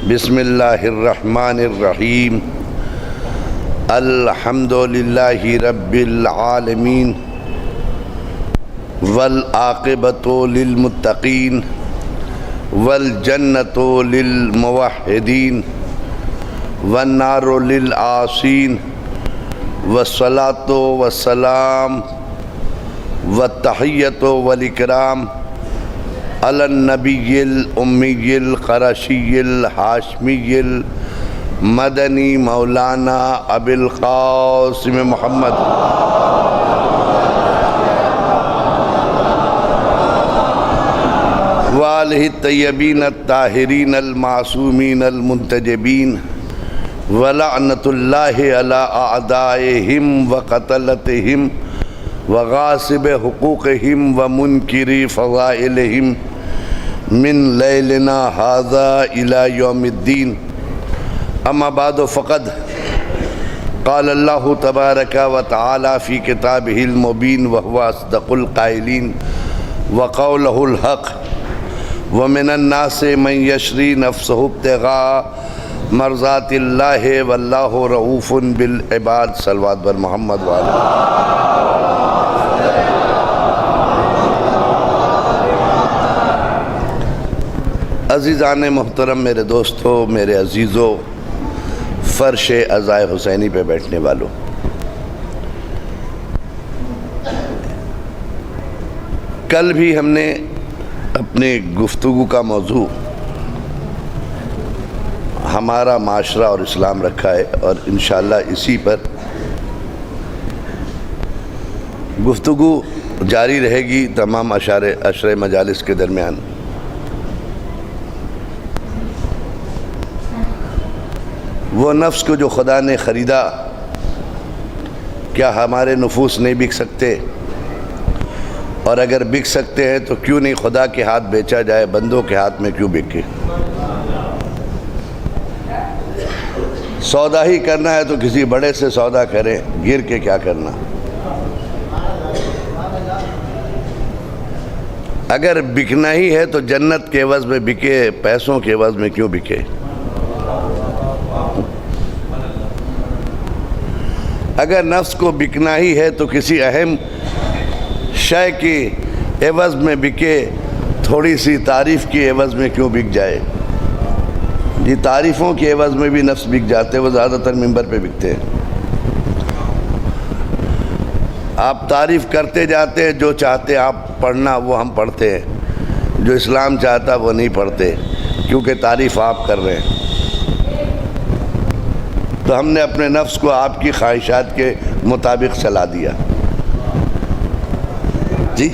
بسم اللہ الرحمن الرحیم الحمد للہ رب العالمین والعاقبۃ للمتقین والجنۃ للموحدین والنار للعاصین والصلاۃ والسلام والتحیۃ والاکرام علی النبی الامی القرشی الہاشمی المدنی مولانا ابی القاسم محمد وآلہ الطیبین الطاہرین المعصومین المنتجبین ولعنۃ اللہ علی اعدائہم وقتلتہم وغاصب حقوقہم ومنکری فضائلہم من لیلنا ھذا الی یوم الدین اما بعد فقد قال اللہ تبارک و تعالی فی کتابہ المبین وہو اصدق القائلین وقولہ الحق ومن الناس من یشری نفسہ ابتغاء مرضات اللہ واللہ رؤوف بالعباد صلوات بر محمد وآلہ عزیزان محترم، میرے دوستوں، میرے عزیزوں، فرش عزائے حسینی پہ بیٹھنے والوں، کل بھی ہم نے اپنے گفتگو کا موضوع ہمارا معاشرہ اور اسلام رکھا ہے، اور انشاءاللہ اسی پر گفتگو جاری رہے گی تمام عشر مجالس کے درمیان۔ وہ نفس کو جو خدا نے خریدا، کیا ہمارے نفوس نہیں بک سکتے؟ اور اگر بک سکتے ہیں تو کیوں نہیں خدا کے ہاتھ بیچا جائے، بندوں کے ہاتھ میں کیوں بکے؟ سودا ہی کرنا ہے تو کسی بڑے سے سودا کریں، گر کے کیا کرنا؟ اگر بکنا ہی ہے تو جنت کے عوض میں بکے، پیسوں کے عوض میں کیوں بکے؟ اگر نفس کو بکنا ہی ہے تو کسی اہم شے کی عوض میں بکے، تھوڑی سی تعریف کی عوض میں کیوں بک جائے؟ یہ تعریفوں کی عوض میں بھی نفس بک جاتے، وہ زیادہ تر ممبر پہ بکتے ہیں۔ آپ تعریف کرتے جاتے ہیں، جو چاہتے آپ پڑھنا وہ ہم پڑھتے ہیں، جو اسلام چاہتا وہ نہیں پڑھتے، کیونکہ تعریف آپ کر رہے ہیں۔ تو ہم نے اپنے نفس کو آپ کی خواہشات کے مطابق چلا دیا۔ جی،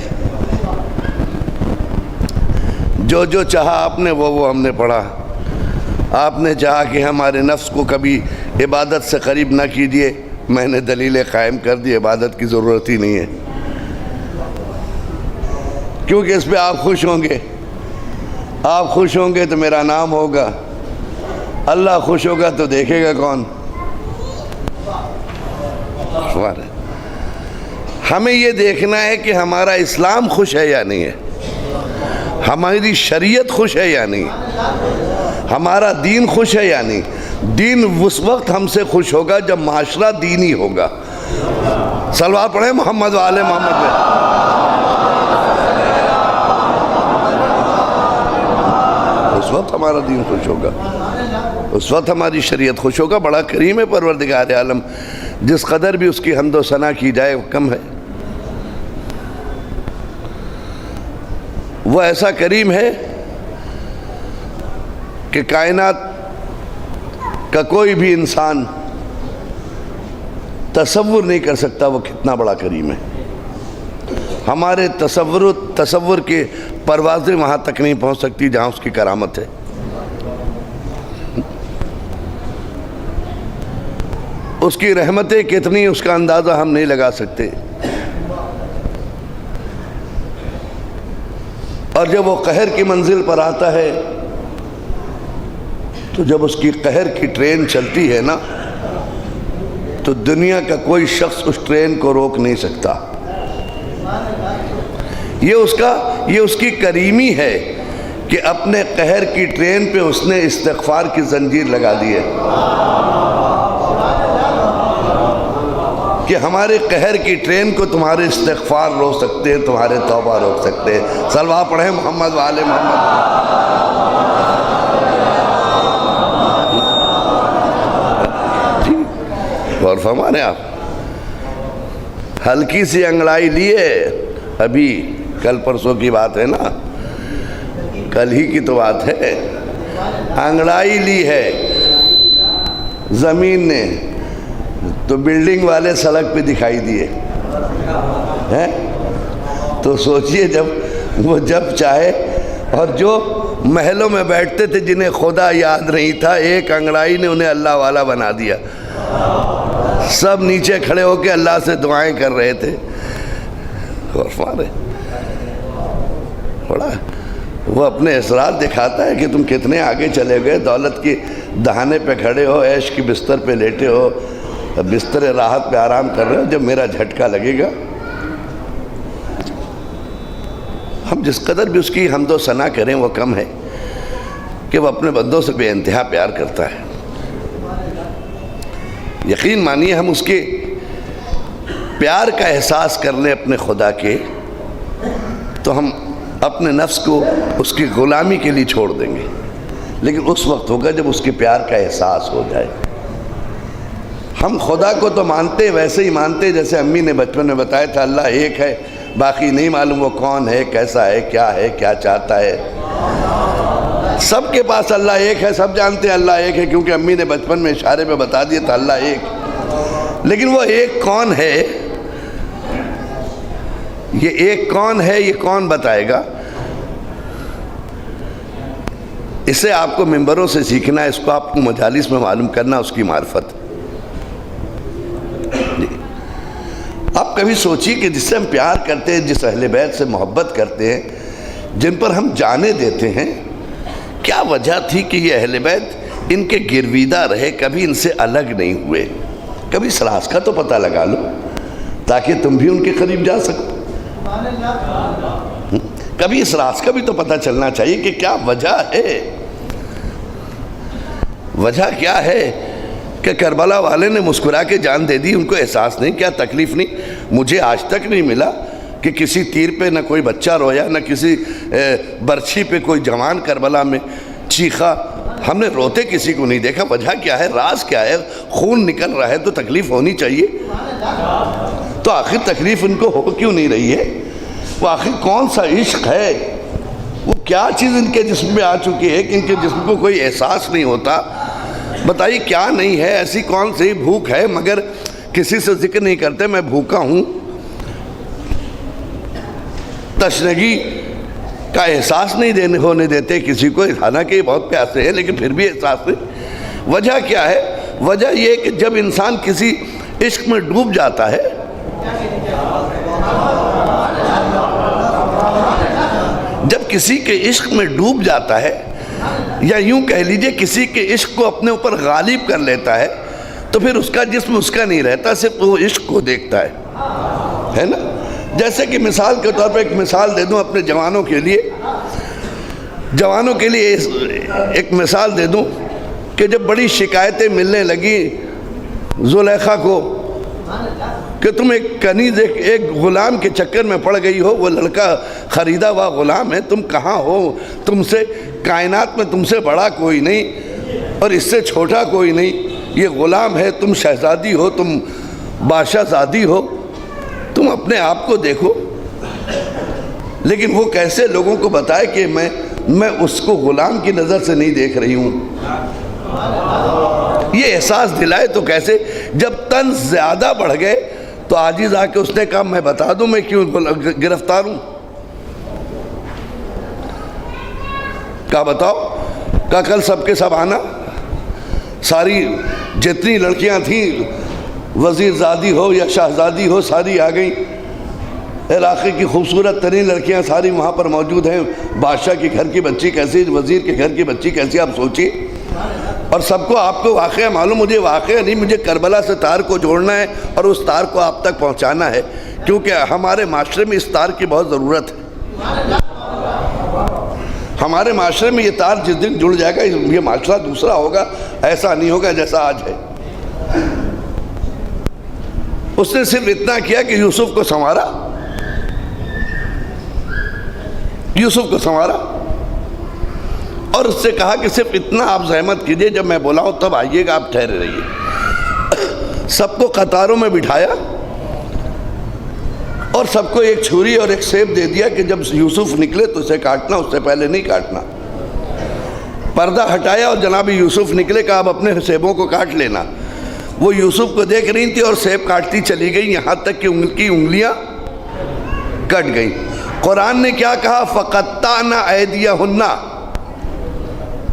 جو چاہا آپ نے وہ ہم نے پڑھا۔ آپ نے چاہا کہ ہمارے نفس کو کبھی عبادت سے قریب نہ کیجیے، میں نے دلیلیں قائم کر دی، عبادت کی ضرورت ہی نہیں ہے، کیونکہ اس پہ آپ خوش ہوں گے۔ آپ خوش ہوں گے تو میرا نام ہوگا، اللہ خوش ہوگا تو دیکھے گا کون؟ ہمیں یہ دیکھنا ہے کہ ہمارا اسلام خوش ہے یا نہیں ہے، ہماری شریعت خوش ہے یا نہیں، ہمارا دین خوش ہے یا نہیں۔ دین اس وقت ہم سے خوش ہوگا جب معاشرہ دینی ہوگا۔ صلوات پڑھیں محمد و آل محمد پہ۔ اس وقت ہمارا دین خوش ہوگا، اس وقت ہماری شریعت خوش ہوگا۔ بڑا کریم ہے پروردگار عالم، جس قدر بھی اس کی حمد و ثنا کی جائے وہ کم ہے۔ وہ ایسا کریم ہے کہ کائنات کا کوئی بھی انسان تصور نہیں کر سکتا وہ کتنا بڑا کریم ہے۔ ہمارے تصور کے پروازیں وہاں تک نہیں پہنچ سکتی جہاں اس کی کرامت ہے۔ اس کی رحمتیں کتنی، اس کا اندازہ ہم نہیں لگا سکتے۔ اور جب وہ قہر کی منزل پر آتا ہے تو جب اس کی قہر کی ٹرین چلتی ہے نا، تو دنیا کا کوئی شخص اس ٹرین کو روک نہیں سکتا۔ یہ اس کی کریمی ہے کہ اپنے قہر کی ٹرین پہ اس نے استغفار کی زنجیر لگا دی ہے کہ ہمارے قہر کی ٹرین کو تمہارے استغفار روک سکتے ہیں، تمہارے توبہ روک سکتے ہیں۔ صلوات پڑھیں محمد وآل محمد۔ اور فرمانے آپ ہلکی سی انگڑائی لیے، ابھی کل پرسوں کی بات ہے نا، کل ہی کی تو بات ہے، انگڑائی لی ہے زمین نے تو بلڈنگ والے سڑک پہ دکھائی دیے ہیں۔ تو سوچئے جب چاہے، اور جو محلوں میں بیٹھتے تھے جنہیں خدا یاد نہیں تھا، ایک انگڑائی نے انہیں اللہ والا بنا دیا۔ سب نیچے کھڑے ہو کے اللہ سے دعائیں کر رہے تھے۔ اور بڑا وہ اپنے اثرات دکھاتا ہے کہ تم کتنے آگے چلے گئے، دولت کی دہانے پہ کھڑے ہو، عیش کی بستر پہ لیٹے ہو، بستر راحت پہ آرام کر رہے ہو، جب میرا جھٹکا لگے گا۔ ہم جس قدر بھی اس کی حمد و ثنا کریں وہ کم ہے کہ وہ اپنے بندوں سے بے انتہا پیار کرتا ہے۔ یقین مانیے ہم اس کے پیار کا احساس کر لیں اپنے خدا کے، تو ہم اپنے نفس کو اس کی غلامی کے لیے چھوڑ دیں گے، لیکن اس وقت ہوگا جب اس کے پیار کا احساس ہو جائے۔ ہم خدا کو تو مانتے ویسے ہی مانتے جیسے امی نے بچپن میں بتایا تھا، اللہ ایک ہے، باقی نہیں معلوم وہ کون ہے، کیسا ہے، کیا چاہتا ہے۔ سب کے پاس اللہ ایک ہے، سب جانتے ہیں اللہ ایک ہے، کیونکہ امی نے بچپن میں اشارے پہ بتا دیا تھا اللہ ایک، لیکن وہ ایک کون ہے، یہ ایک کون ہے، یہ کون بتائے گا؟ اسے آپ کو ممبروں سے سیکھنا ہے، اس کو آپ کو مجالس میں معلوم کرنا، اس کی معرفت۔ آپ کبھی سوچیے کہ جس سے ہم پیار کرتے ہیں، جس اہل بیت سے محبت کرتے ہیں، جن پر ہم جانے دیتے ہیں، کیا وجہ تھی کہ یہ اہل بیت ان کے گرویدہ رہے، کبھی ان سے الگ نہیں ہوئے؟ کبھی اس راز کا تو پتہ لگا لو تاکہ تم بھی ان کے قریب جا سکو۔ کبھی اس راز کا بھی تو پتہ چلنا چاہیے کہ کیا وجہ ہے، وجہ کیا ہے کہ کربلا والے نے مسکرا کے جان دے دی، ان کو احساس نہیں، کیا تکلیف نہیں؟ مجھے آج تک نہیں ملا کہ کسی تیر پہ نہ کوئی بچہ رویا، نہ کسی برچھی پہ کوئی جوان کربلا میں چیخا، ہم نے روتے کسی کو نہیں دیکھا۔ وجہ کیا ہے، راز کیا ہے؟ خون نکل رہا ہے تو تکلیف ہونی چاہیے، تو آخر تکلیف ان کو ہو کیوں نہیں رہی ہے؟ وہ آخر کون سا عشق ہے، وہ کیا چیز ان کے جسم میں آ چکی ہے کہ ان کے جسم کو کوئی احساس نہیں ہوتا؟ بتائیے کیا نہیں ہے، ایسی کون سی بھوک ہے مگر کسی سے ذکر نہیں کرتے میں بھوکا ہوں؟ تشنگی کا احساس نہیں ہونے دیتے کسی کو، حالانکہ یہ بہت پیاسے ہیں لیکن پھر بھی احساس نہیں۔ وجہ کیا ہے؟ وجہ یہ کہ جب انسان کسی عشق میں ڈوب جاتا ہے، جب کسی کے عشق میں ڈوب جاتا ہے، یا یوں کہہ لیجئے کسی کے عشق کو اپنے اوپر غالب کر لیتا ہے، تو پھر اس کا جسم اس کا نہیں رہتا، صرف وہ عشق کو دیکھتا ہے نا؟ جیسے کہ مثال کے طور پر ایک مثال دے دوں اپنے جوانوں کے لیے ایک مثال دے دوں کہ جب بڑی شکایتیں ملنے لگی زلیخا کو کہ تم ایک کنیز ایک غلام کے چکر میں پڑ گئی ہو، وہ لڑکا خریدا ہوا غلام ہے، تم کہاں ہو، تم سے کائنات میں تم سے بڑا کوئی نہیں اور اس سے چھوٹا کوئی نہیں، یہ غلام ہے، تم شہزادی ہو، تم بادشاہ زادی ہو، تم اپنے آپ کو دیکھو۔ لیکن وہ کیسے لوگوں کو بتائے کہ میں اس کو غلام کی نظر سے نہیں دیکھ رہی ہوں؟ یہ احساس دلائے تو کیسے؟ جب طنز زیادہ بڑھ گئے تو عاجز آ کے اس نے کہا میں بتا دوں میں کیوں گرفتار ہوں؟ کہا بتاؤ؟ کہا کل سب کے سب آنا، ساری جتنی لڑکیاں تھیں، وزیر زادی ہو یا شہزادی ہو، ساری آ گئیں، علاقے کی خوبصورت ترین لڑکیاں ساری وہاں پر موجود ہیں، بادشاہ کے گھر کی بچی کیسی، وزیر کے گھر کی بچی کیسی، آپ سوچیے۔ اور سب کو آپ کو واقعہ معلوم، مجھے واقعہ نہیں، مجھے کربلا سے تار کو جوڑنا ہے اور اس تار کو آپ تک پہنچانا ہے، کیونکہ ہمارے معاشرے میں اس تار کی بہت ضرورت ہے۔ ہمارے معاشرے میں یہ تار جس دن جڑ جائے گا یہ معاشرہ دوسرا ہوگا، ایسا نہیں ہوگا جیسا آج ہے۔ اس نے صرف اتنا کیا کہ یوسف کو سنوارا، یوسف کو سنوارا، اور اس سے کہا کہ صرف اتنا آپ زحمت کیجئے، جب میں بلاؤں تب آئیے گا، آپ ٹھہرے رہیے۔ سب کو قطاروں میں بٹھایا اور سب کو ایک چھری اور ایک سیب دے دیا کہ جب یوسف نکلے تو اسے کاٹنا، اس سے پہلے نہیں کاٹنا۔ پردہ ہٹایا اور جناب یوسف نکلے، کہا آپ اپنے سیبوں کو کاٹ لینا۔ وہ یوسف کو دیکھ رہی تھی اور سیب کاٹتی چلی گئی، یہاں تک کہ ان کی انگلیاں کٹ گئیں۔ قرآن نے کیا کہا؟ فَقَطَّعْنَ أَيْدِيَهُنَّ،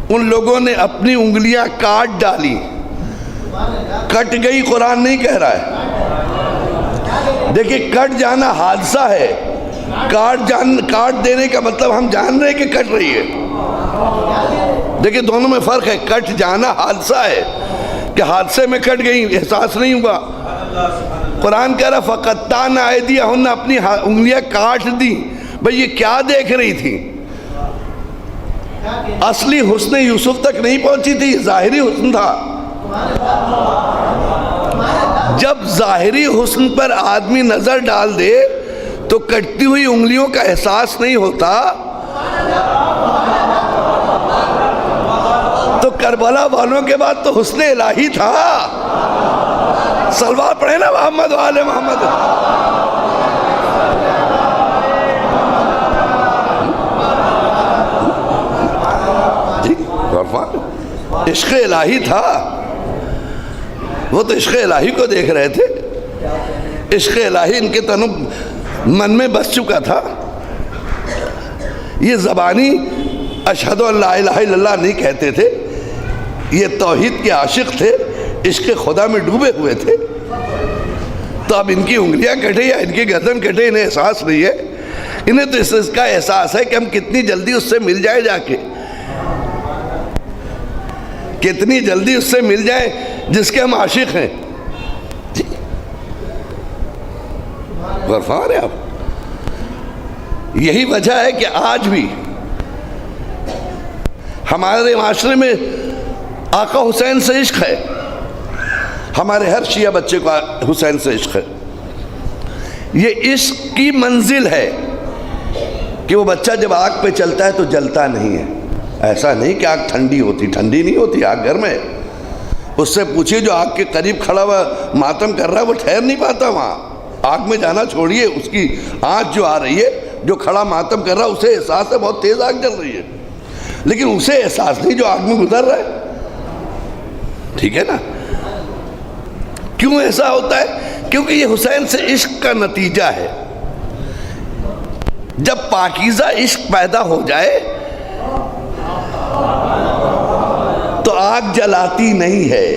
ان لوگوں نے اپنی انگلیاں کاٹ ڈالی۔ کٹ گئی قرآن نہیں کہہ رہا ہے، دیکھیں کٹ جانا حادثہ ہے، کاٹ دینے کا مطلب ہم جان رہے کہ کٹ رہی ہے۔ دیکھیں دونوں میں فرق ہے، کٹ جانا حادثہ ہے کہ حادثے میں کٹ گئی، احساس نہیں ہوا۔ قرآن کہہ رہا فَقَطَّعْنَ أَيْدِيَهُنَّ، اپنی انگلیاں کاٹ دی۔ بھئی یہ کیا دیکھ رہی تھی؟ اصلی حسن یوسف تک نہیں پہنچی تھی، ظاہری حسن تھا۔ جب ظاہری حسن پر آدمی نظر ڈال دے تو کٹتی ہوئی انگلیوں کا احساس نہیں ہوتا۔ تو کربلا والوں کے بعد تو حسن الہی تھا۔ صلوات پڑھیں نا محمد و آل محمد۔ عشق الہی تھا، وہ تو عشق الہی کو دیکھ رہے تھے۔ عشق الہی ان کے من میں بس چکا تھا۔ یہ زبانی اشہد ان لا الہ الا اللہ نہیں کہتے تھے، یہ توحید کے عاشق تھے، عشق خدا میں ڈوبے ہوئے تھے۔ تو اب ان کی انگلیاں کٹے یا ان کی گردن کٹے انہیں احساس نہیں ہے، انہیں تو اس کا احساس ہے کہ ہم کتنی جلدی اس سے مل جائے، جا کے کتنی جلدی اس سے مل جائے جس کے ہم عاشق ہیں۔ غرفان ہے آپ، یہی وجہ ہے کہ آج بھی ہمارے معاشرے میں آقا حسین سے عشق ہے، ہمارے ہر شیعہ بچے کو حسین سے عشق ہے۔ یہ عشق کی منزل ہے کہ وہ بچہ جب آگ پہ چلتا ہے تو جلتا نہیں ہے۔ ایسا نہیں کہ آگ ٹھنڈی ہوتی، ٹھنڈی نہیں ہوتی، آگ گرم ہے۔ اس سے پوچھیے جو آگ کے قریب کھڑا ہوا ماتم کر رہا ہے، وہ ٹھہر نہیں پاتا وہاں۔ آگ میں جانا چھوڑیے، اس کی آنچ جو آ رہی ہے، جو کھڑا ماتم کر رہا ہے اسے احساس ہے بہت تیز آگ جل رہی ہے، لیکن اسے احساس نہیں جو آگ میں گزر رہا ہے۔ ٹھیک ہے نا؟ کیوں ایسا ہوتا ہے؟ کیونکہ یہ حسین سے عشق کا نتیجہ ہے۔ جب پاکیزہ عشق پیدا ہو جائے تو آگ جلاتی نہیں ہے،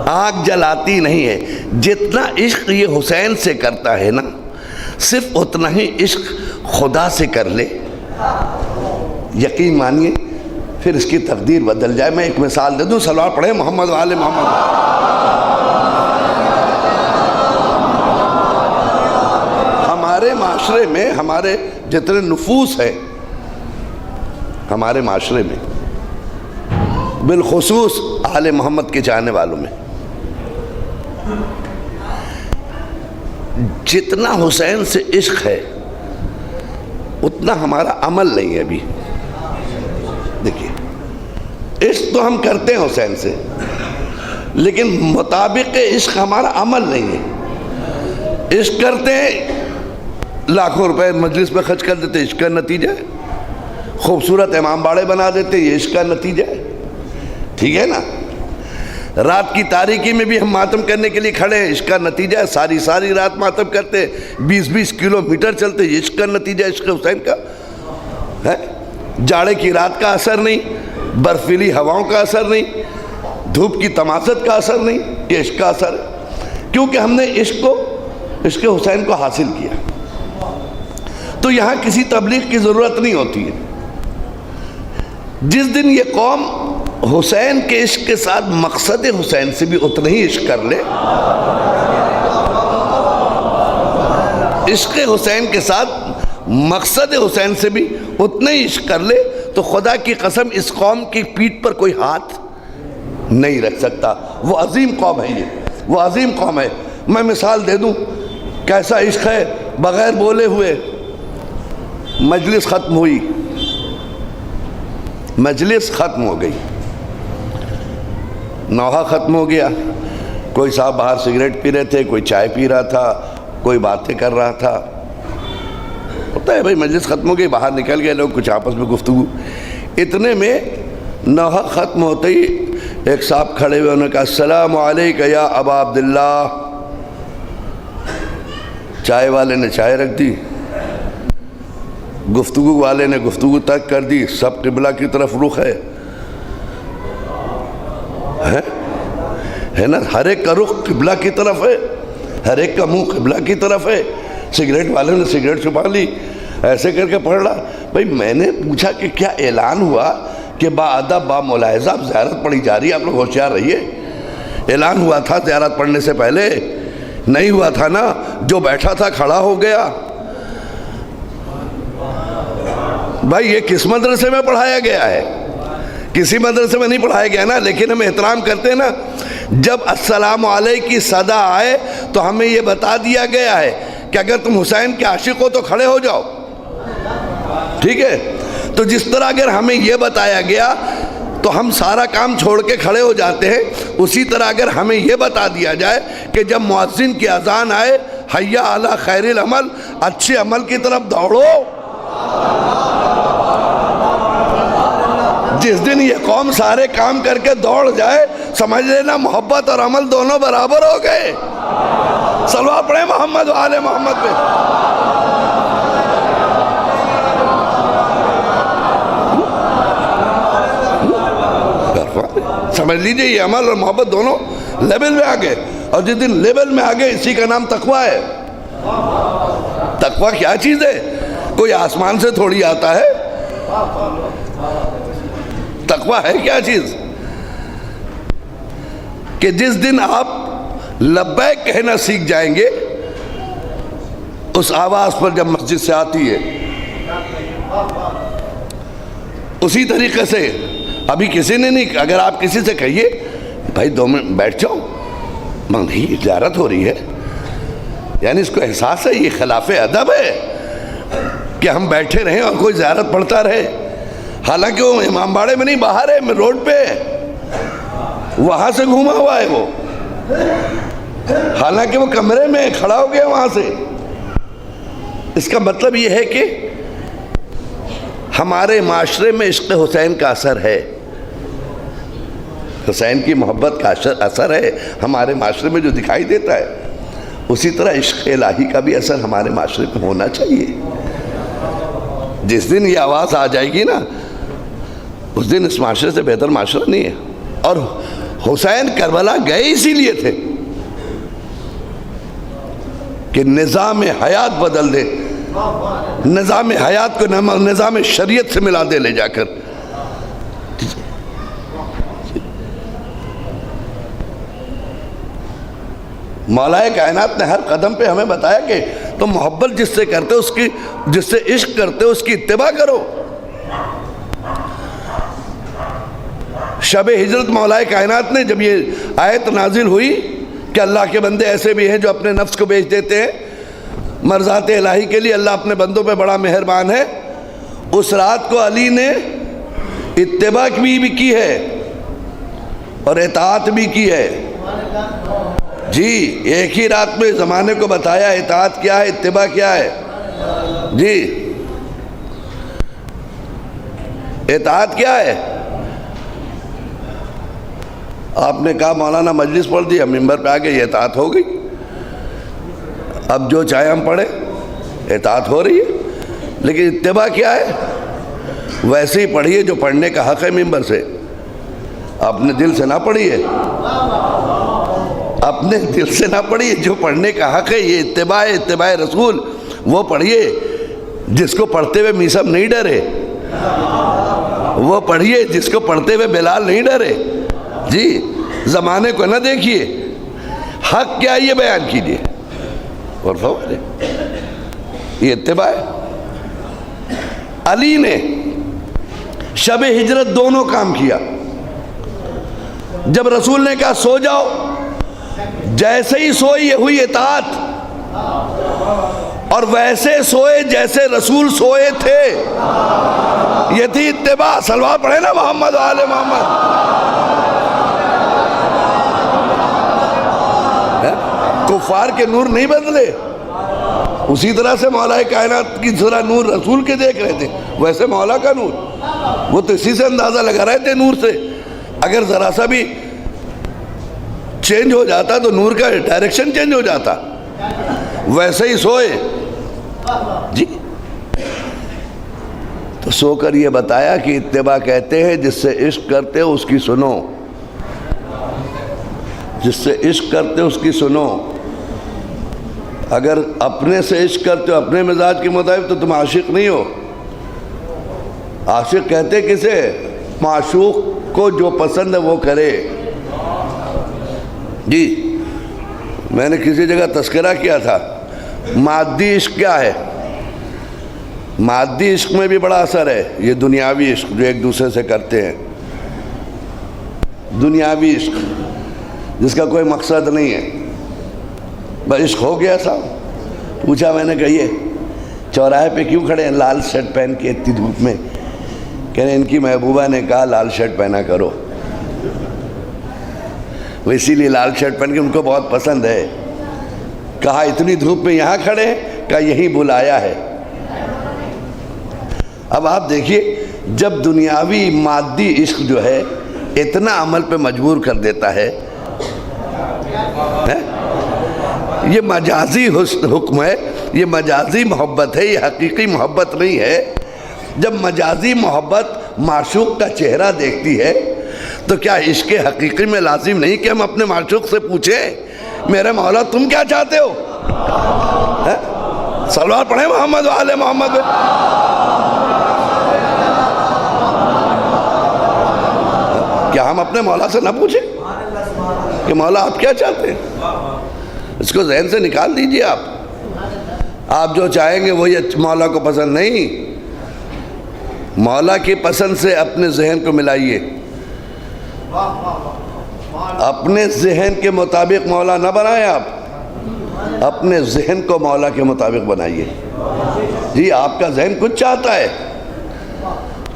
آگ جلاتی نہیں ہے۔ جتنا عشق یہ حسین سے کرتا ہے نا، صرف اتنا ہی عشق خدا سے کر لے، یقین مانیے پھر اس کی تقدیر بدل جائے۔ میں ایک مثال دے دوں، صلوات پڑھیں محمد و آل محمد۔ ہمارے معاشرے میں ہمارے جتنے نفوس ہیں ہمارے معاشرے میں، بالخصوص آل محمد کے چاہنے والوں میں، جتنا حسین سے عشق ہے اتنا ہمارا عمل نہیں ہے ابھی۔ دیکھیے عشق تو ہم کرتے ہیں حسین سے، لیکن مطابق عشق ہمارا عمل نہیں ہے۔ عشق کرتے ہیں، لاکھوں روپے مجلس میں خرچ کر دیتے، عشق کا نتیجہ ہے۔ خوبصورت امام باڑے بنا دیتے، یہ عشق کا نتیجہ ہے۔ ٹھیک ہے نا؟ رات کی تاریکی میں بھی ہم ماتم کرنے کے لیے کھڑے ہیں، عشق کا نتیجہ ہے۔ ساری رات ماتم کرتے، 20 کلومیٹر چلتے، یہ عشق کا نتیجہ ہے، عشق حسین کا ہے۔ جاڑے کی رات کا اثر نہیں، برفیلی ہواؤں کا اثر نہیں، دھوپ کی تماست کا اثر نہیں، یہ عشق کا اثر ہے، کیونکہ ہم نے عشق حسین کو حاصل کیا۔ تو یہاں کسی تبلیغ کی ضرورت نہیں ہوتی ہے۔ جس دن یہ قوم حسین کے عشق کے ساتھ مقصد حسین سے بھی اتنا ہی عشق کر لے، عشق حسین کے ساتھ مقصد حسین سے بھی اتنا ہی عشق کر لے، تو خدا کی قسم اس قوم کی پیٹھ پر کوئی ہاتھ نہیں رکھ سکتا. وہ عظیم قوم ہے, وہ عظیم قوم ہے. میں مثال دے دوں کیسا عشق ہے. بغیر بولے ہوئے مجلس ختم ہوئی, مجلس ختم ہو گئی, نوحہ ختم ہو گیا. کوئی صاحب باہر سگریٹ پی رہے تھے, کوئی چائے پی رہا تھا, کوئی باتیں کر رہا تھا. ہوتا ہے بھائی, مجلس ختم ہو گئی, باہر نکل گئے لوگ, کچھ آپس میں گفتگو. اتنے میں نوحہ ختم ہوتے ہی ایک صاحب کھڑے ہوئے, انہوں نے کہا السلام علیکم یا ابا عبداللہ. چائے والے نے چائے رکھ دی, گفتگو والے نے گفتگو تک کر دی. سب قبلہ کی طرف رخ ہے نا, ہر ایک کا رخ قبلہ کی طرف ہے, ہر ایک کا منہ قبلہ کی طرف ہے. سگریٹ والے نے سگریٹ چھپا لی, ایسے کر کے پڑھ رہا. بھائی میں نے پوچھا کہ کیا اعلان ہوا کہ با ادب با ملاحظہ اب زیارت پڑھی جا رہی ہے, آپ لوگ ہوشیار رہیے. اعلان ہوا تھا زیارت پڑھنے سے پہلے؟ نہیں ہوا تھا نا. جو بیٹھا تھا کھڑا ہو گیا. بھائی یہ کس مدرسے میں پڑھایا گیا ہے؟ کسی مدرسے میں نہیں پڑھایا گیا نا. لیکن ہم احترام کرتے ہیں نا. جب السلام علیکم کی صدا آئے تو ہمیں یہ بتا دیا گیا ہے کہ اگر تم حسین کے عاشق ہو تو کھڑے ہو جاؤ, ٹھیک ہے؟ تو جس طرح اگر ہمیں یہ بتایا گیا تو ہم سارا کام چھوڑ کے کھڑے ہو جاتے ہیں, اسی طرح اگر ہمیں یہ بتا دیا جائے کہ جب مؤذن کی اذان آئے حیا علی خیر العمل, اچھے عمل کی طرف دوڑو. جس دن یہ قوم سارے کام کر کے دوڑ جائے, سمجھ لینا محبت اور عمل دونوں برابر ہو گئے. صلوات پڑھیں محمد و آل محمد پہ. سمجھ لیجئے یہ عمل اور محبت دونوں لیول میں آگئے. اور جس دن لیول میں آگئے, اسی کا نام تقویٰ ہے. تقویٰ کیا چیز ہے؟ کوئی آسمان سے تھوڑی آتا ہے. تقویٰ ہے کیا چیز؟ کہ جس دن آپ لبیک کہنا سیکھ جائیں گے, اس آواز پر جب مسجد سے آتی ہے, اسی طریقے سے ابھی کسی نے نہیں, اگر آپ کسی سے کہیے بھائی 2 منٹ بیٹھ جاؤ, نہیں زیارت ہو رہی ہے, یعنی اس کو احساس ہے یہ خلاف ادب ہے کہ ہم بیٹھے رہیں اور کوئی زیارت پڑھتا رہے. حالانکہ وہ امام باڑے میں نہیں, باہر ہے, روڈ پہ وہاں سے گھوما ہوا ہے وہ. حالانکہ وہ کمرے میں کھڑا ہو گیا وہاں سے. اس کا مطلب یہ ہے کہ ہمارے معاشرے میں عشق حسین کا اثر ہے, حسین کی محبت کا اثر ہے ہمارے معاشرے میں جو دکھائی دیتا ہے. اسی طرح عشق الہی کا بھی اثر ہمارے معاشرے میں ہونا چاہیے. جس دن یہ آواز آ جائے گی نا, اس دن اس معاشرے سے بہتر معاشرہ نہیں ہے. اور حسین کربلا گئے اسی لیے تھے کہ نظام حیات بدل دے, نظام حیات کو نظام شریعت سے ملا دے لے جا کر. مولا کائنات نے ہر قدم پہ ہمیں بتایا کہ تم محبت جس سے کرتے جس سے عشق کرتے اس کی اتباع کرو. شب ہجرت مولا کائنات نے جب یہ آیت نازل ہوئی کہ اللہ کے بندے ایسے بھی ہیں جو اپنے نفس کو بیچ دیتے ہیں مرضات الہی کے لیے, اللہ اپنے بندوں پہ بڑا مہربان ہے, اس رات کو علی نے اتباع بھی کی ہے اور اطاعت بھی کی ہے. جی ایک ہی رات میں زمانے کو بتایا اطاعت کیا ہے, اتباع کیا ہے. جی اطاعت کیا ہے؟ آپ نے کہا مولانا مجلس پڑھ دی, ہم ممبر پہ آ گئے, یہ اطاعت ہو گئی. اب جو چاہے ہم پڑھیں, اطاعت ہو رہی ہے. لیکن اتباع کیا ہے؟ ویسے ہی پڑھیے جو پڑھنے کا حق ہے ممبر سے. اپنے دل سے نہ پڑھیے, اپنے دل سے نہ پڑھیے. جو پڑھنے کا حق ہے یہ اتباع ہے, اتباع رسول, وہ پڑھیے. جس کو پڑھتے ہوئے میثم نہیں ڈرے وہ پڑھیے, جس کو پڑھتے ہوئے بلال نہیں ڈرے. جی زمانے کو نہ دیکھیے, حق کیا یہ بیان کیجیے اور فوارے, یہ اتباع ہے. علی نے شب ہجرت دونوں کام کیا. جب رسول نے کہا سو جاؤ، جیسے ہی سوئے یہ ہوئی اطاعت، اور ویسے سوئے جیسے رسول سوئے تھے. یہ تھی اتباع. صلوات پڑھے نا محمد و آل محمد. کفار کے نور نہیں بدلے، اسی طرح سے مولا کائنات کی ذرا نور رسول کے دیکھ رہے تھے، ویسے مولا کا نور. وہ تو اسی سے اندازہ لگا رہے تھے نور سے. اگر ذرا سا بھی چینج ہو جاتا تو نور کا ڈائریکشن چینج ہو جاتا. ویسے ہی سوئے جی. تو سو کر یہ بتایا کہ اتباع کہتے ہیں جس سے عشق کرتے ہو اس کی سنو، جس سے عشق کرتے ہو اس کی سنو. اگر اپنے سے عشق کرتے ہو اپنے مزاج کے مطابق تو تم عاشق نہیں ہو. عاشق کہتے کسے؟ معشوق کو جو پسند ہے وہ کرے. جی میں نے کسی جگہ تذکرہ کیا تھا، مادی عشق کیا ہے؟ مادی عشق میں بھی بڑا اثر ہے. یہ دنیاوی عشق جو ایک دوسرے سے کرتے ہیں، دنیاوی عشق جس کا کوئی مقصد نہیں ہے. بس عشق ہو گیا صاحب. پوچھا میں نے کہ یہ چوراہے پہ کیوں کھڑے ہیں لال شرٹ پہن کے اتنی دھوپ میں؟ کہہ رہے ان کی محبوبہ نے کہا لال شرٹ پہنا کرو. وہ اسی لیے لال شرٹ پہن کے ان کو بہت پسند ہے. کہا اتنی دھوپ میں یہاں کھڑے ہیں؟ کہا یہی بلایا ہے. اب آپ دیکھیے، جب دنیاوی مادی عشق جو ہے اتنا عمل پہ مجبور کر دیتا ہے، یہ مجازی حکم ہے، یہ مجازی محبت ہے، یہ حقیقی محبت نہیں ہے. جب مجازی محبت معشوق کا چہرہ دیکھتی ہے تو کیا عشق حقیقی میں لازم نہیں کہ ہم اپنے معشوق سے پوچھیں میرے مولا تم کیا چاہتے ہو؟ صلوات پڑھیں محمد و آل محمد. کیا ہم اپنے مولا سے نہ پوچھیں کہ مولا آپ کیا چاہتے ہیں؟ اس کو ذہن سے نکال دیجئے. آپ جو چاہیں گے وہی مولا کو پسند نہیں. مولا کی پسند سے اپنے ذہن کو ملائیے. اپنے ذہن کے مطابق مولا نہ بنائیں، آپ اپنے ذہن کو مولا کے مطابق بنائیے. جی آپ کا ذہن کچھ چاہتا ہے،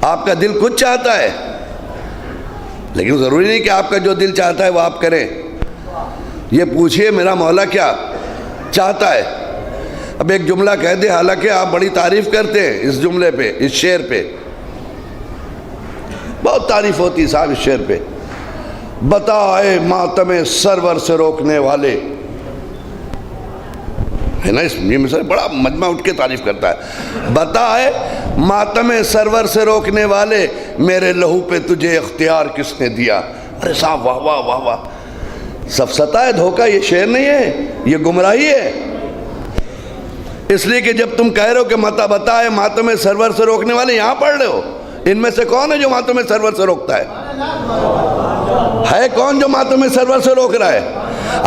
آپ کا دل کچھ چاہتا ہے، لیکن ضروری نہیں کہ آپ کا جو دل چاہتا ہے وہ آپ کریں. یہ پوچھئے میرا مولا کیا چاہتا ہے. اب ایک جملہ کہہ دے، حالانکہ آپ بڑی تعریف کرتے ہیں اس جملے پہ، اس شعر پہ بہت تعریف ہوتی ہے صاحب اس شعر پہ. بتا اے ماتم سرور سے روکنے والے، ہے نا، اس یہ مثال بڑا مجمع اٹھ کے تعریف کرتا ہے. بتا اے ماتم سرور سے روکنے والے، میرے لہو پہ تجھے اختیار کس نے دیا. ارے صاحب واہ واہ واہ واہ. سفسطہ ہے، دھوکہ، یہ شعر نہیں ہے، یہ گمراہی ہے. اس لیے کہ جب تم کہہ رہے ہو کہ بتا ہے ماتم سرور سے روکنے والے، یہاں پڑھ رہے ہو ان میں سے کون ہے جو ماتم سرور سے روکتا ہے کون جو ماتم سرور سے روک رہا ہے؟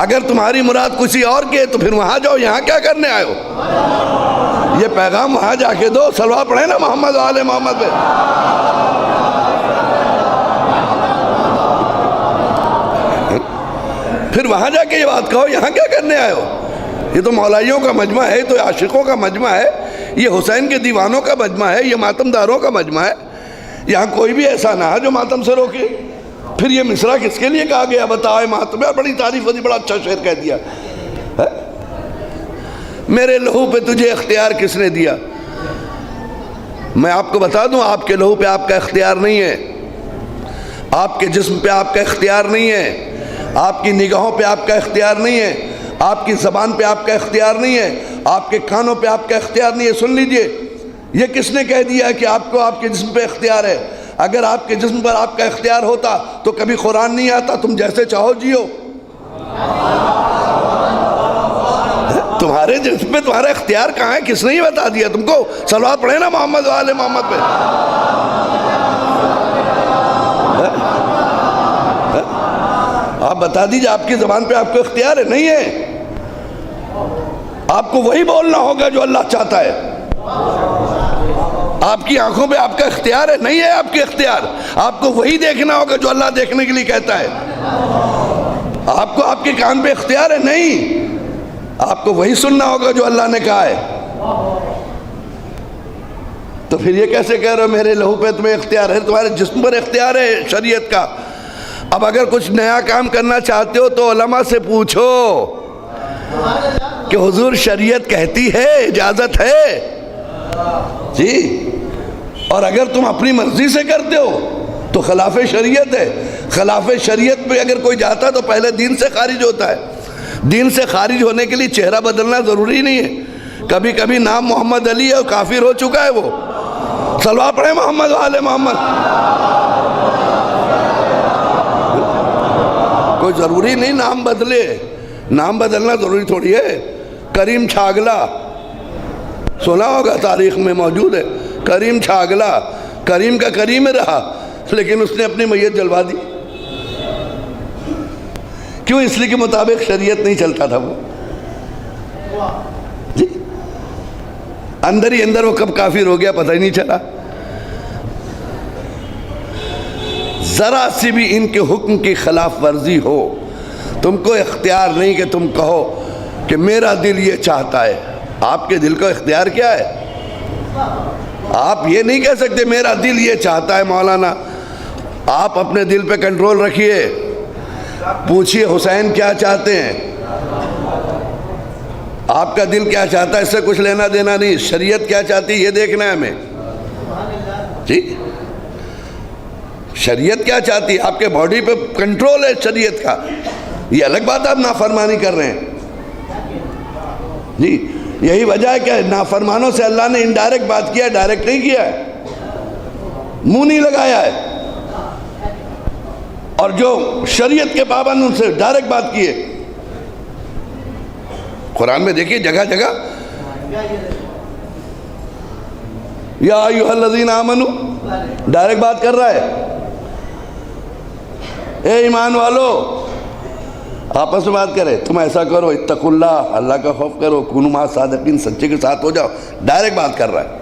اگر تمہاری مراد کسی اور کی ہے تو پھر وہاں جاؤ، یہاں کیا کرنے آئے ہو؟ یہ پیغام وہاں جا کے دو. صلوات پڑھیں نا محمد و آل محمد پہ. پھر وہاں جا کے یہ بات کہو، یہاں کیا کرنے آئے ہو؟ یہ تو مولائیوں کا مجمع ہے، تو عاشقوں کا مجمع ہے، یہ حسین کے دیوانوں کا مجمع ہے، یہ ماتم داروں کا مجمع ہے. یہاں کوئی بھی ایسا نہ ہے جو ماتم سے روکے. پھر یہ مصرع کس کے لیے کہا گیا؟ بتائے ماتم. بڑی تعریف ہوتی، بڑا اچھا شعر کہہ دیا. میرے لہو پہ تجھے اختیار کس نے دیا؟ میں آپ کو بتا دوں، آپ کے لہو پہ آپ کا اختیار نہیں ہے، آپ کے جسم پہ آپ کا اختیار نہیں ہے، آپ کی نگاہوں پہ آپ کا اختیار نہیں ہے، آپ کی زبان پہ آپ کا اختیار نہیں ہے، آپ کے کانوں پہ آپ کا اختیار نہیں ہے. سن لیجئے، یہ کس نے کہہ دیا کہ آپ کو آپ کے جسم پہ اختیار ہے؟ اگر آپ کے جسم پر آپ کا اختیار ہوتا تو کبھی قرآن نہیں آتا تم جیسے چاہو جیو. تمہارے جسم پہ تمہارا اختیار کہاں ہے؟ کس نے ہی بتا دیا تم کو؟ صلوات پڑھیں نا محمد و آل محمد پہ. آپ بتا دیجئے آپ کی زبان پہ آپ کو اختیار ہے؟ نہیں ہے. آپ کو وہی بولنا ہوگا جو اللہ چاہتا ہے. آپ کی آنکھوں پہ آپ کا اختیار ہے؟ نہیں ہے آپ کے اختیار. آپ کو وہی دیکھنا ہوگا جو اللہ دیکھنے کے لیے کہتا ہے. آپ کو آپ کے کان پہ اختیار ہے؟ نہیں. آپ کو وہی سننا ہوگا جو اللہ نے کہا ہے. تو پھر یہ کیسے کہہ رہے ہو میرے لہو پہ تمہیں اختیار ہے؟ تمہارے جسم پر اختیار ہے شریعت کا. اب اگر کچھ نیا کام کرنا چاہتے ہو تو علماء سے پوچھو کہ حضور شریعت کہتی ہے، اجازت ہے جی. اور اگر تم اپنی مرضی سے کرتے ہو تو خلاف شریعت ہے. خلاف شریعت پہ اگر کوئی جاتا تو پہلے دین سے خارج ہوتا ہے. دین سے خارج ہونے کے لیے چہرہ بدلنا ضروری نہیں ہے. کبھی کبھی نام محمد علی ہے اور کافر ہو چکا ہے وہ. صلوات پڑھیں محمد وآل محمد. کوئی ضروری نہیں نام بدلے. نام بدلنا ضروری تھوڑی ہے. کریم چھاگلا سنا ہوگا، تاریخ میں موجود ہے. کریم چھاگلا کریم کا کریم رہا، لیکن اس نے اپنی میت جلوا دی. کیوں؟ اس لیے کے مطابق شریعت نہیں چلتا تھا وہ جی. اندر ہی اندر وہ کب کافر ہو گیا پتہ ہی نہیں چلا. ذرا سی بھی ان کے حکم کی خلاف ورزی ہو، تم کو اختیار نہیں کہ تم کہو کہ میرا دل یہ چاہتا ہے. آپ کے دل کو اختیار کیا ہے؟ آپ یہ نہیں کہہ سکتے میرا دل یہ چاہتا ہے. مولانا آپ اپنے دل پہ کنٹرول رکھیے. پوچھئے حسین کیا چاہتے ہیں، آپ کا دل کیا چاہتا ہے اس سے کچھ لینا دینا نہیں. شریعت کیا چاہتی ہے یہ دیکھنا ہے ہمیں جی. شریعت کیا چاہتی ہے؟ آپ کے باڈی پہ کنٹرول ہے شریعت کا. یہ الگ بات آپ نافرمانی کر رہے ہیں جی. یہی وجہ ہے کہ نافرمانوں سے اللہ نے انڈائریکٹ بات کیا ہے، ڈائریکٹ نہیں کیا ہے. منہ نہیں لگایا ہے. اور جو شریعت کے پابند ان سے ڈائریکٹ بات کی ہے. قرآن میں دیکھیے جگہ جگہ یا ایھا الذین آمنوا ڈائریکٹ بات کر رہا ہے. اے ایمان والو آپس میں بات کرے، تم ایسا کرو، اتقوا اللہ، اللہ کا خوف کرو، کونوا مع الصادقین، سچے کے ساتھ ہو جاؤ. ڈائریکٹ بات کر رہا ہے.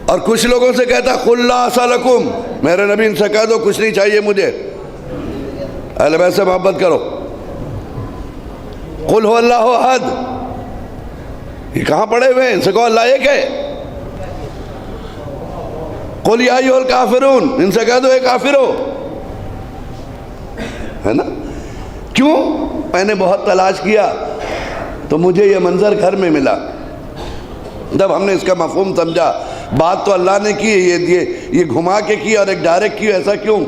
اور کچھ لوگوں سے کہتا قل لا اسألکم، میرے نبی ان سے کہہ دو کچھ نہیں چاہیے مجھے، اہل بیت سے محبت کرو. قل هو اللہ احد، یہ کہاں پڑے ہوئے ہیں؟ ان سے کہو اللہ ایک ہے. قل یا ایھا الکافرون، ان سے کہہ دو اے کافرو، ہے نا. کیوں؟ میں نے بہت تلاش کیا تو مجھے یہ منظر گھر میں ملا. جب ہم نے اس کا مفہوم سمجھا، بات تو اللہ نے کی، یہ گھما کے کی اور ایک ڈائریکٹ کی. ایسا کیوں؟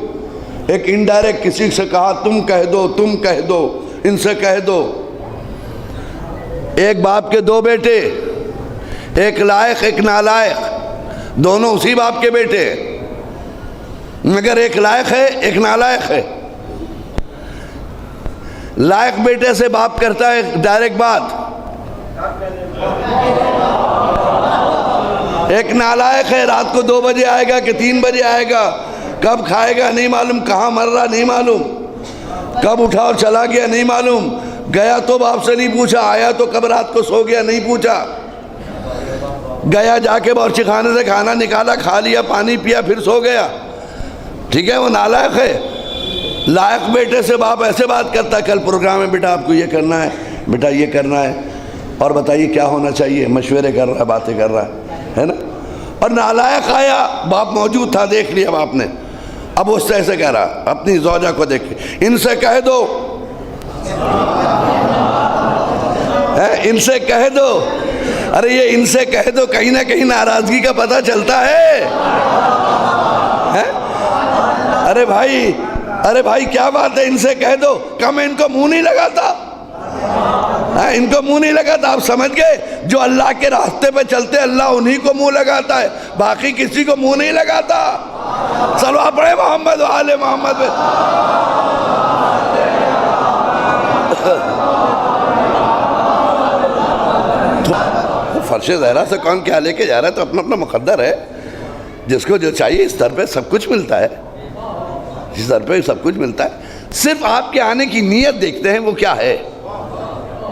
ایک انڈائریکٹ کسی سے کہا تم کہہ دو، تم کہہ دو، ان سے کہہ دو. ایک باپ کے دو بیٹے، ایک لائق ایک نالائق، دونوں اسی باپ کے بیٹے، مگر ایک لائق ہے ایک نالائق ہے. لائق بیٹے سے باپ کرتا ہے ڈائریکٹ بات، ایک نالائق ہے رات کو 2 بجے آئے گا کہ 3 بجے آئے گا، کب کھائے گا نہیں معلوم، کہاں مر رہا نہیں معلوم، کب اٹھا اور چلا گیا نہیں معلوم، گیا تو باپ سے نہیں پوچھا، آیا تو کب رات کو سو گیا نہیں پوچھا، گیا جا کے باورچی خانے سے کھانا نکالا، کھا لیا، پانی پیا، پھر سو گیا. ٹھیک ہے، وہ نالائق ہے. لائق بیٹے سے باپ ایسے بات کرتا ہے، کل پروگرام میں بیٹا آپ کو یہ کرنا ہے، بیٹا یہ کرنا ہے، اور بتائیے کیا ہونا چاہیے، مشورے کر رہا ہے، باتیں کر رہا ہے نا. اور نالائق آیا، باپ موجود تھا، دیکھ لیا باپ نے، اب اس سے ایسے کہہ رہا اپنی زوجہ کو دیکھ کے، ان سے کہہ دو، ان سے کہہ دو. ارے یہ ان سے کہہ دو، کہیں نہ کہیں ناراضگی کا پتہ چلتا ہے. ارے بھائی کیا بات ہے، ان سے کہہ دو. کم ان کو منہ نہیں لگاتا، ان کو منہ نہیں لگاتا. آپ سمجھ گئے؟ جو اللہ کے راستے پہ چلتے اللہ انہی کو منہ لگاتا ہے، باقی کسی کو منہ نہیں لگاتا. صلوات پڑھے محمد و آل محمد پہ. فرش زہرا سے کون کیا لے کے جا رہا ہے تو اپنا اپنا مقدر ہے. جس کو جو چاہیے اس در پہ سب کچھ ملتا ہے، اس در پہ سب کچھ ملتا ہے. صرف آپ کے آنے کی نیت دیکھتے ہیں وہ کیا ہے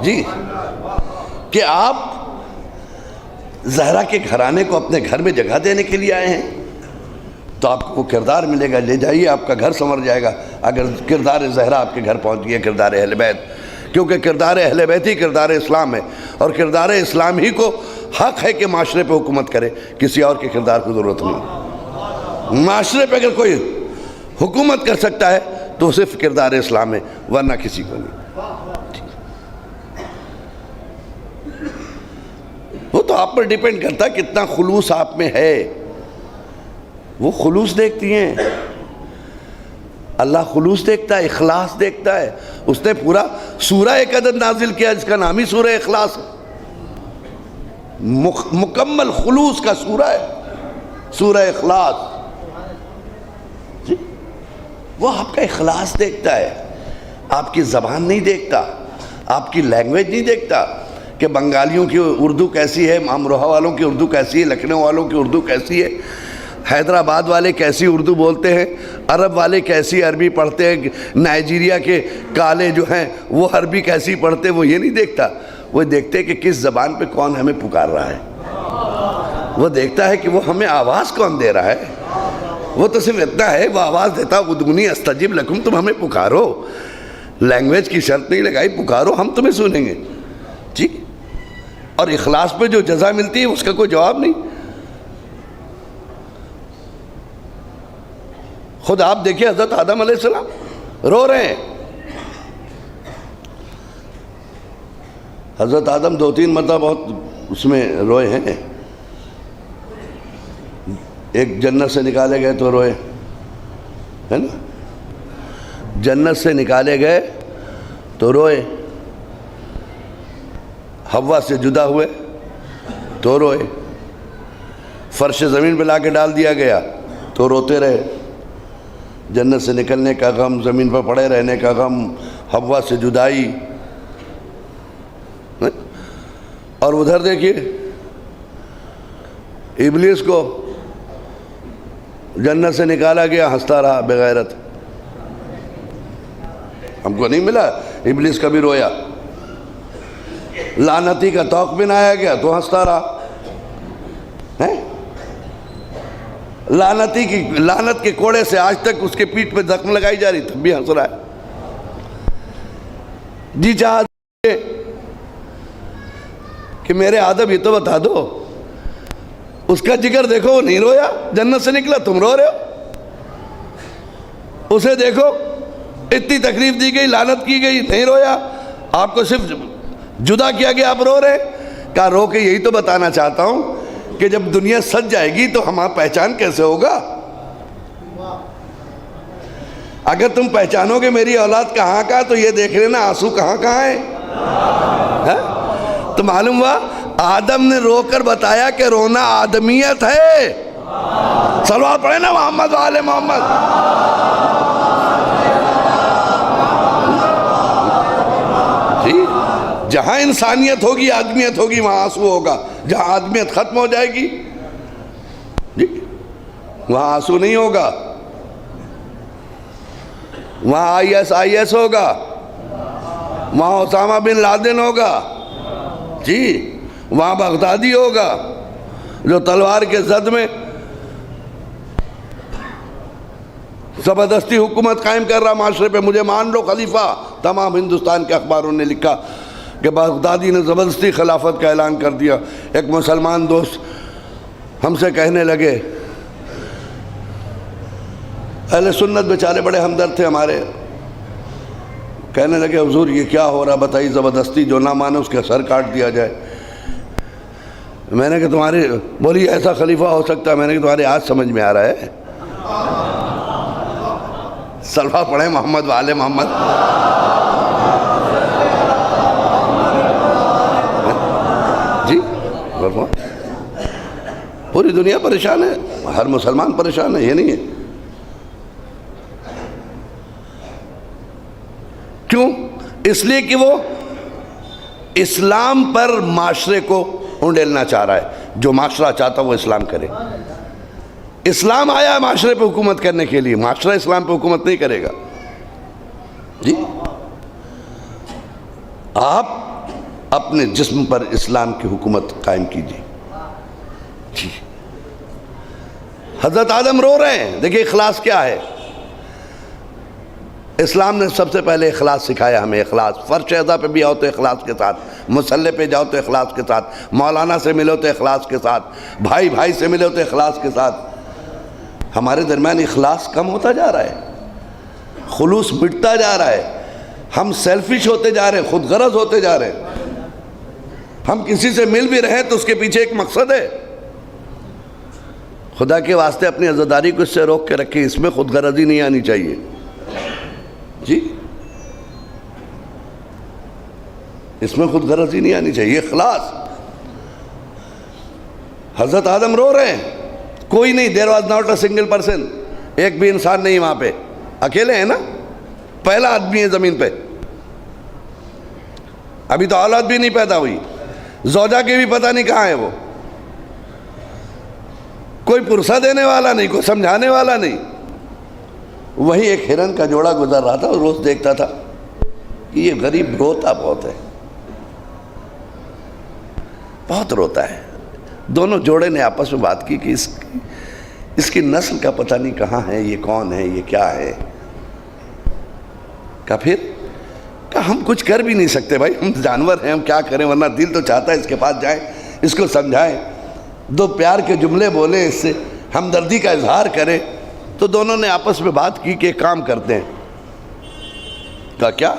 جی، کہ آپ زہرا کے گھرانے کو اپنے گھر میں جگہ دینے کے لیے آئے ہیں تو آپ کو کردار ملے گا، لے جائیے، آپ کا گھر سنور جائے گا اگر کردار زہرا آپ کے گھر پہنچ گیا، کردار اہل بیت، کیونکہ کردار اہل بیت ہی کردار اسلام ہے، اور کردار اسلام ہی کو حق ہے کہ معاشرے پہ حکومت کرے، کسی اور کے کردار کو ضرورت نہیں۔ معاشرے پہ اگر کوئی حکومت کر سکتا ہے تو صرف کردار اسلام ہے، ورنہ کسی کو نہیں۔ وہ تو آپ پر ڈیپینڈ کرتا ہے کتنا خلوص آپ میں ہے، وہ خلوص دیکھتی ہیں، اللہ خلوص دیکھتا ہے، اخلاص دیکھتا ہے۔ اس نے پورا سورہ ایک عدد نازل کیا جس کا نام ہی سورہ اخلاص ہے، مکمل خلوص کا سورہ ہے، سورہ اخلاص۔ جی وہ آپ کا اخلاص دیکھتا ہے، آپ کی زبان نہیں دیکھتا، آپ کی لینگویج نہیں دیکھتا کہ بنگالیوں کی اردو کیسی ہے، امروہہ والوں کی اردو کیسی ہے، لکھنؤ والوں کی اردو کیسی ہے، حیدرآباد والے کیسی اردو بولتے ہیں، عرب والے کیسی عربی پڑھتے ہیں، نائجیریا کے کالے جو ہیں وہ عربی کیسی پڑھتے ہیں، وہ یہ نہیں دیکھتا۔ وہ دیکھتے ہیں کہ کس زبان پہ کون ہمیں پکار رہا ہے، وہ دیکھتا ہے کہ وہ ہمیں آواز کون دے رہا ہے۔ وہ تو صرف اتنا ہے، وہ آواز دیتا ادعونی استجب لکم، تم ہمیں پکارو، لینگویج کی شرط نہیں لگائی، پکارو ہم تمہیں سنیں گے۔ جی اور اخلاص پہ جو جزا ملتی ہے اس کا کوئی جواب نہیں۔ خود آپ دیکھیں حضرت آدم علیہ السلام رو رہے ہیں، حضرت آدم 2-3 مرتبہ بہت اس میں روئے ہیں، ایک جنت سے نکالے گئے تو روئے، ہے نا، جنت سے نکالے گئے تو روئے، حوا سے جدا ہوئے تو روئے، فرش زمین پہ لا کے ڈال دیا گیا تو روتے رہے، جنت سے نکلنے کا غم، زمین پر پڑے رہنے کا غم، حوا سے جدائی۔ اور ادھر دیکھیے ابلیس کو جنت سے نکالا گیا، ہنستا رہا بغیرت، ہم کو نہیں ملا، ابلیس کبھی رویا، لعنتی کا طوق بنایا گیا تو ہنستا رہا، لعنتی کی لعنت کے کوڑے سے آج تک اس کے پیٹھ پہ زخم لگائی جا رہی، تب بھی ہنس رہا ہے۔ جی چاہتے کہ میرے آدم یہ تو بتا دو، اس کا جگر دیکھو وہ نہیں رویا، جنت سے نکلا تم رو رہے ہو، اسے دیکھو اتنی تکلیف دی گئی، لعنت کی گئی، نہیں رویا، آپ کو صرف جدا کیا گیا آپ رو رہے۔ کہا رو کے یہی تو بتانا چاہتا ہوں کہ جب دنیا سج جائے گی تو ہمارا پہچان کیسے ہوگا؟ اگر تم پہچانو گے میری اولاد کہاں کا تو یہ دیکھ لینا آنسو کہاں کہاں ہے۔ تو معلوم ہوا آدم نے رو کر بتایا کہ رونا آدمیت ہے۔ صلوات پڑھیں نا محمد وآل محمد۔ جی جہاں انسانیت ہوگی، آدمیت ہوگی، وہاں آنسو ہوگا۔ جہاں آدمیت ختم ہو جائے گی جی وہاں آنسو نہیں ہوگا، وہاں IS ہوگا، وہاں اسامہ بن لادن ہوگا، جی وہاں بغدادی ہوگا جو تلوار کے زد میں زبردستی حکومت قائم کر رہا معاشرے پہ، مجھے مان لو خلیفہ۔ تمام ہندوستان کے اخباروں نے لکھا کہ بغدادی نے زبردستی خلافت کا اعلان کر دیا۔ ایک مسلمان دوست ہم سے کہنے لگے، اہل سنت بیچارے بڑے ہمدرد تھے ہمارے، کہنے لگے حضور یہ کیا ہو رہا بتائیے، زبردستی جو نہ مانے اس کا سر کاٹ دیا جائے۔ میں نے کہا تمہارے بولی ایسا خلیفہ ہو سکتا ہے؟ میں نے کہا تمہارے آج سمجھ میں آ رہا ہے۔ صلوات پڑھیں محمد وآل محمد۔ جی پوری دنیا پریشان ہے، ہر مسلمان پریشان ہے، یہ نہیں ہے۔ کیوں؟ اس لیے کہ وہ اسلام پر معاشرے کو انڈیلنا چاہ رہا ہے۔ جو معاشرہ چاہتا وہ اسلام کرے۔ اسلام آیا معاشرے پہ حکومت کرنے کے لیے، معاشرہ اسلام پہ حکومت نہیں کرے گا۔ جی آپ اپنے جسم پر اسلام کی حکومت قائم کیجیے۔ جی حضرت آدم رو رہے ہیں. دیکھیں اخلاص کیا ہے. اسلام نے سب سے پہلے اخلاص سکھایا ہمیں. اخلاص فرش اعضا پہ بھی آؤ تو اخلاص کے ساتھ, مصلی پہ جاؤ تو اخلاص کے ساتھ, مولانا سے ملو تو اخلاص کے ساتھ, بھائی بھائی سے ملو تو اخلاص کے ساتھ. ہمارے درمیان اخلاص کم ہوتا جا رہا ہے, خلوص مٹتا جا رہا ہے. ہم سیلفش ہوتے جا رہے ہیں, خود غرض ہوتے جا رہے ہیں. ہم کسی سے مل بھی رہے ہیں تو اس کے پیچھے ایک مقصد ہے. خدا کے واسطے اپنی عزاداری کو اس سے روک کے رکھیں, اس میں خود غرضی نہیں آنی چاہیے. جی اس میں خود غرضی نہیں آنی چاہیے. اخلاص. حضرت آدم رو رہے ہیں, کوئی نہیں, there was not a single person, ایک بھی انسان نہیں وہاں پہ, اکیلے ہیں نا, پہلا آدمی ہے زمین پہ. ابھی تو اولاد بھی نہیں پیدا ہوئی, زوجہ کے بھی پتہ نہیں کہاں ہے وہ, کوئی پرسہ دینے والا نہیں, کوئی سمجھانے والا نہیں. وہی ایک ہرن کا جوڑا گزر رہا تھا اور روز دیکھتا تھا کہ یہ غریب روتا بہت ہے, بہت روتا ہے. دونوں جوڑے نے آپس میں بات کی کہ اس کی نسل کا پتہ نہیں کہاں ہے, یہ کون ہے, یہ کیا ہے. کہا ہم کچھ کر بھی نہیں سکتے بھائی, ہم جانور ہیں, ہم کیا کریں, ورنہ دل تو چاہتا ہے اس کے پاس جائیں, اس کو سمجھائیں, دو پیار کے جملے بولیں, اس سے ہمدردی کا اظہار کریں. تو دونوں نے آپس میں بات کی کہ ایک کام کرتے ہیں. کہا کیا؟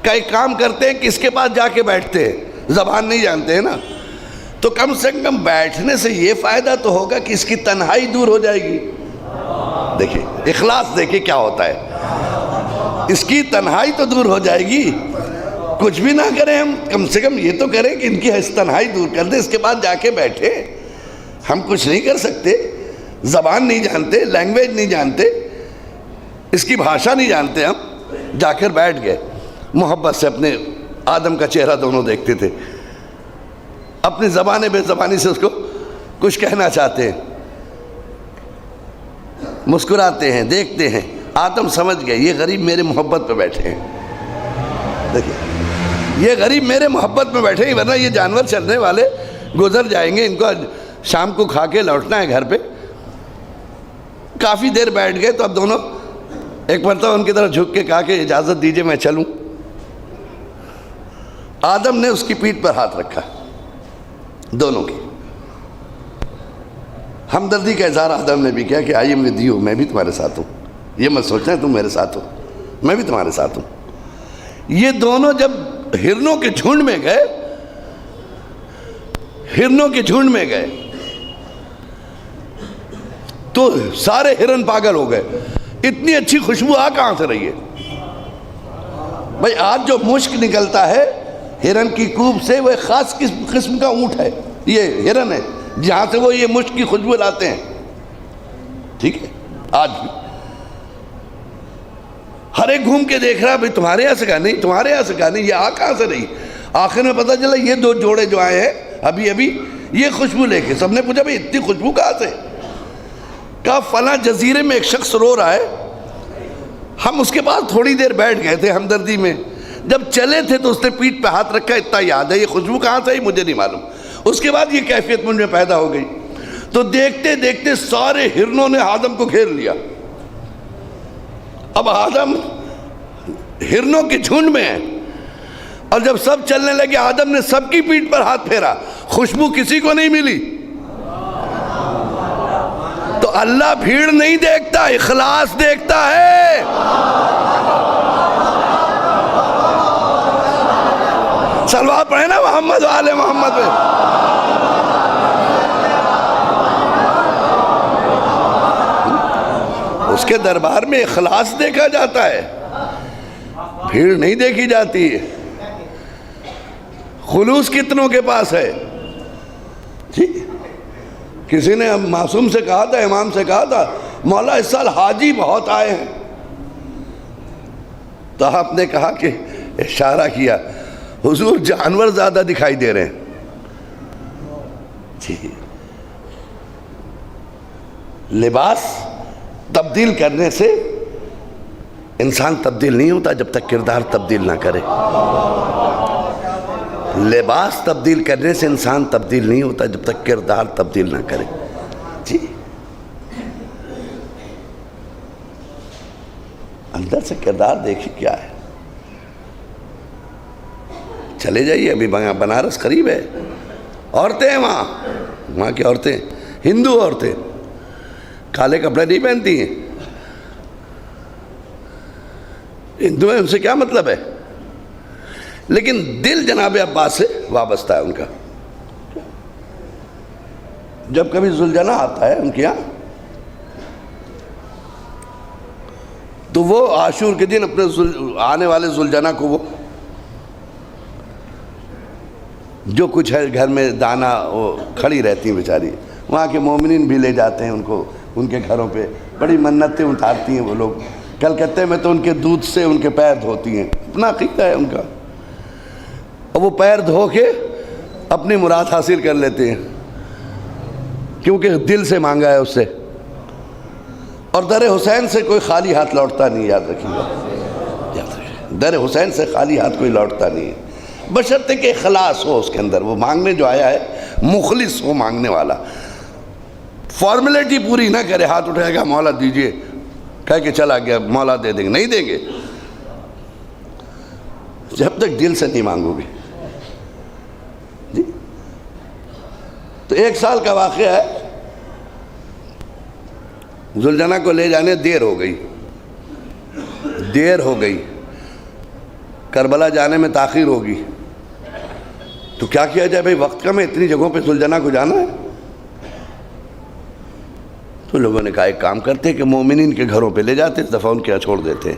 کہا ایک کام کرتے ہیں کہ اس کے پاس جا کے بیٹھتے ہیں, زبان نہیں جانتے ہیں نا, تو کم سے کم بیٹھنے سے یہ فائدہ تو ہوگا کہ اس کی تنہائی دور ہو جائے گی. دیکھیں اخلاص, دیکھیں کیا ہوتا ہے, اس کی تنہائی تو دور ہو جائے گی. کچھ بھی نہ کریں ہم, کم سے کم یہ تو کریں کہ ان کی تنہائی دور کر دیں, اس کے بعد جا کے بیٹھے. ہم کچھ نہیں کر سکتے, زبان نہیں جانتے, لینگویج نہیں جانتے, اس کی بھاشا نہیں جانتے. ہم جا کر بیٹھ گئے, محبت سے اپنے آدم کا چہرہ دونوں دیکھتے تھے, اپنی زبان بے زبانی سے اس کو کچھ کہنا چاہتے ہیں, مسکراتے ہیں, دیکھتے ہیں. آدم سمجھ گئے یہ غریب میرے محبت پہ بیٹھے ہیں. دیکھیں یہ غریب میرے محبت میں بیٹھے ہیں, ورنہ یہ جانور چلنے والے گزر جائیں گے, ان کو شام کو کھا کے لوٹنا ہے گھر پہ. کافی دیر بیٹھ گئے تو اب دونوں ایک مرتبہ ان کی طرف جھک کے کہا کہ اجازت دیجئے میں چلوں. آدم نے اس کی پیٹھ پر ہاتھ رکھا, دونوں کی ہمدردی کا اظہار آدم نے بھی کیا کہ آئی ایم ود یو, میں بھی تمہارے ساتھ ہوں, یہ مت سوچنا تم میرے ساتھ ہو, میں بھی تمہارے ساتھ ہوں. یہ دونوں جب ہرنوں کے جھنڈ میں گئے, ہرنوں کے جھنڈ میں گئے تو سارے ہرن پاگل ہو گئے. اتنی اچھی خوشبو آ کہاں سے رہی ہے بھائی؟ آج جو مشک نکلتا ہے ہرن کی کوب سے, وہ ایک خاص قسم کا اونٹ ہے, یہ ہرن ہے جہاں سے وہ یہ مشک کی خوشبو لاتے ہیں. ٹھیک ہے, آج بھی ہر ایک گھوم کے دیکھ رہا, بھئی تمہارے یہاں سے کہا نہیں, تمہارے یہاں سے کہا نہیں, یہ آ کہاں سے رہی؟ آخر میں پتہ چلا یہ دو جوڑے جو آئے ہیں ابھی یہ خوشبو لے کے. سب نے پوچھا بھئی اتنی خوشبو کہاں سے؟ کہا فلاں جزیرے میں ایک شخص رو رہا ہے, ہم اس کے پاس تھوڑی دیر بیٹھ گئے تھے ہمدردی میں, جب چلے تھے تو اس نے پیٹھ پہ ہاتھ رکھا, اتنا یاد ہے. یہ خوشبو کہاں سے آئی مجھے نہیں معلوم. اس کے بعد یہ کیفیت مجھ میں پیدا ہو گئی. تو دیکھتے دیکھتے سارے ہرنوں نے آدم کو گھیر لیا. اب آدم ہرنوں کے جھنڈ میں ہے, اور جب سب چلنے لگے آدم نے سب کی پیٹھ پر ہاتھ پھیرا, خوشبو کسی کو نہیں ملی. تو اللہ بھیڑ نہیں دیکھتا, اخلاص دیکھتا ہے. صلوات پڑھیں نا محمد والے محمد پہ. اس کے دربار میں اخلاص دیکھا جاتا ہے, بھیڑ نہیں دیکھی جاتی. خلوص کتنوں کے پاس ہے؟ جی کسی نے معصوم سے کہا تھا, امام سے کہا تھا, مولا اس سال حاجی بہت آئے ہیں. تو آپ نے کہا کہ اشارہ کیا, حضور جانور زیادہ دکھائی دے رہے ہیں. جی لباس تبدیل کرنے سے انسان تبدیل نہیں ہوتا جب تک کردار تبدیل نہ کرے. لباس تبدیل کرنے سے انسان تبدیل نہیں ہوتا جب تک کردار تبدیل نہ کرے. جی اندر سے کردار دیکھیں کیا ہے. چلے جائیے، ابھی بنارس قریب ہے، عورتیں ہیں وہاں کی عورتیں، ہندو عورتیں کالے کپڑے نہیں پہنتی ہیں. ہندو ہیں، ان سے کیا مطلب ہے، لیکن دل جناب عباس سے وابستہ ہے ان کا. جب کبھی ذوالجناح آتا ہے ان کے یہاں تو وہ عاشور کے دن اپنے آنے والے ذوالجناح کو وہ جو کچھ ہے گھر میں دانہ وہ کھڑی رہتی ہیں بیچاری، وہاں کے مومنین بھی لے جاتے ہیں ان کو ان کے گھروں پہ، بڑی منتیں اتارتی ہیں وہ لوگ. کلکتے میں تو ان کے دودھ سے ان کے پیر دھوتی ہیں، اپنا عقیدہ ہے ان کا، اور وہ پیر دھو کے اپنی مراد حاصل کر لیتے ہیں کیونکہ دل سے مانگا ہے اس سے. اور در حسین سے کوئی خالی ہاتھ لوٹتا نہیں، یاد رکھیے گا، در حسین سے خالی ہاتھ کوئی لوٹتا نہیں ہے، بشرطے کہ اخلاص ہو اس کے اندر. وہ مانگنے جو آیا ہے مخلص ہو مانگنے والا، فارمیلٹی پوری نہ کرے، ہاتھ اٹھائے گا مولا دیجئے کہہ کے چلا گیا مولا دے دیں گے، نہیں دیں گے جب تک دل سے نہیں مانگو گے. جی تو 1 سال کا واقعہ ہے، ذوالجناح کو لے جانے دیر ہو گئی، کربلا جانے میں تاخیر ہوگی، تو کیا کیا جائے بھائی، وقت کم ہے، اتنی جگہوں پہ ذوالجناح کو جانا ہے. تو لوگوں نے کہا ایک کام کرتے کہ مومنین کے گھروں پہ لے جاتے، اس دفعہ ان کے یہاں چھوڑ دیتے،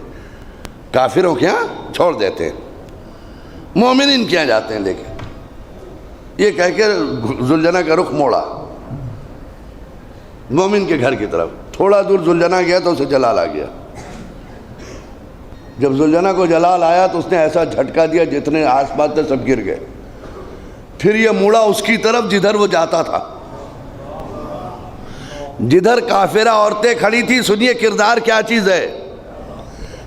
کافروں کے یہاں چھوڑ دیتے، مومنین کے یہاں جاتے ہیں لے کے. یہ کہہ کے ذوالجناح کا رخ موڑا مومن کے گھر کی طرف. تھوڑا دور ذوالجناح گیا تو اسے جلال آ گیا. جب ذوالجناح کو جلال آیا تو اس نے ایسا جھٹکا دیا جتنے آس پاس تھے سب گر گئے. پھر یہ مڑا اس کی طرف جدھر وہ جاتا تھا، جدھر کافرہ عورتیں کھڑی تھی. سنیے کردار کیا چیز ہے،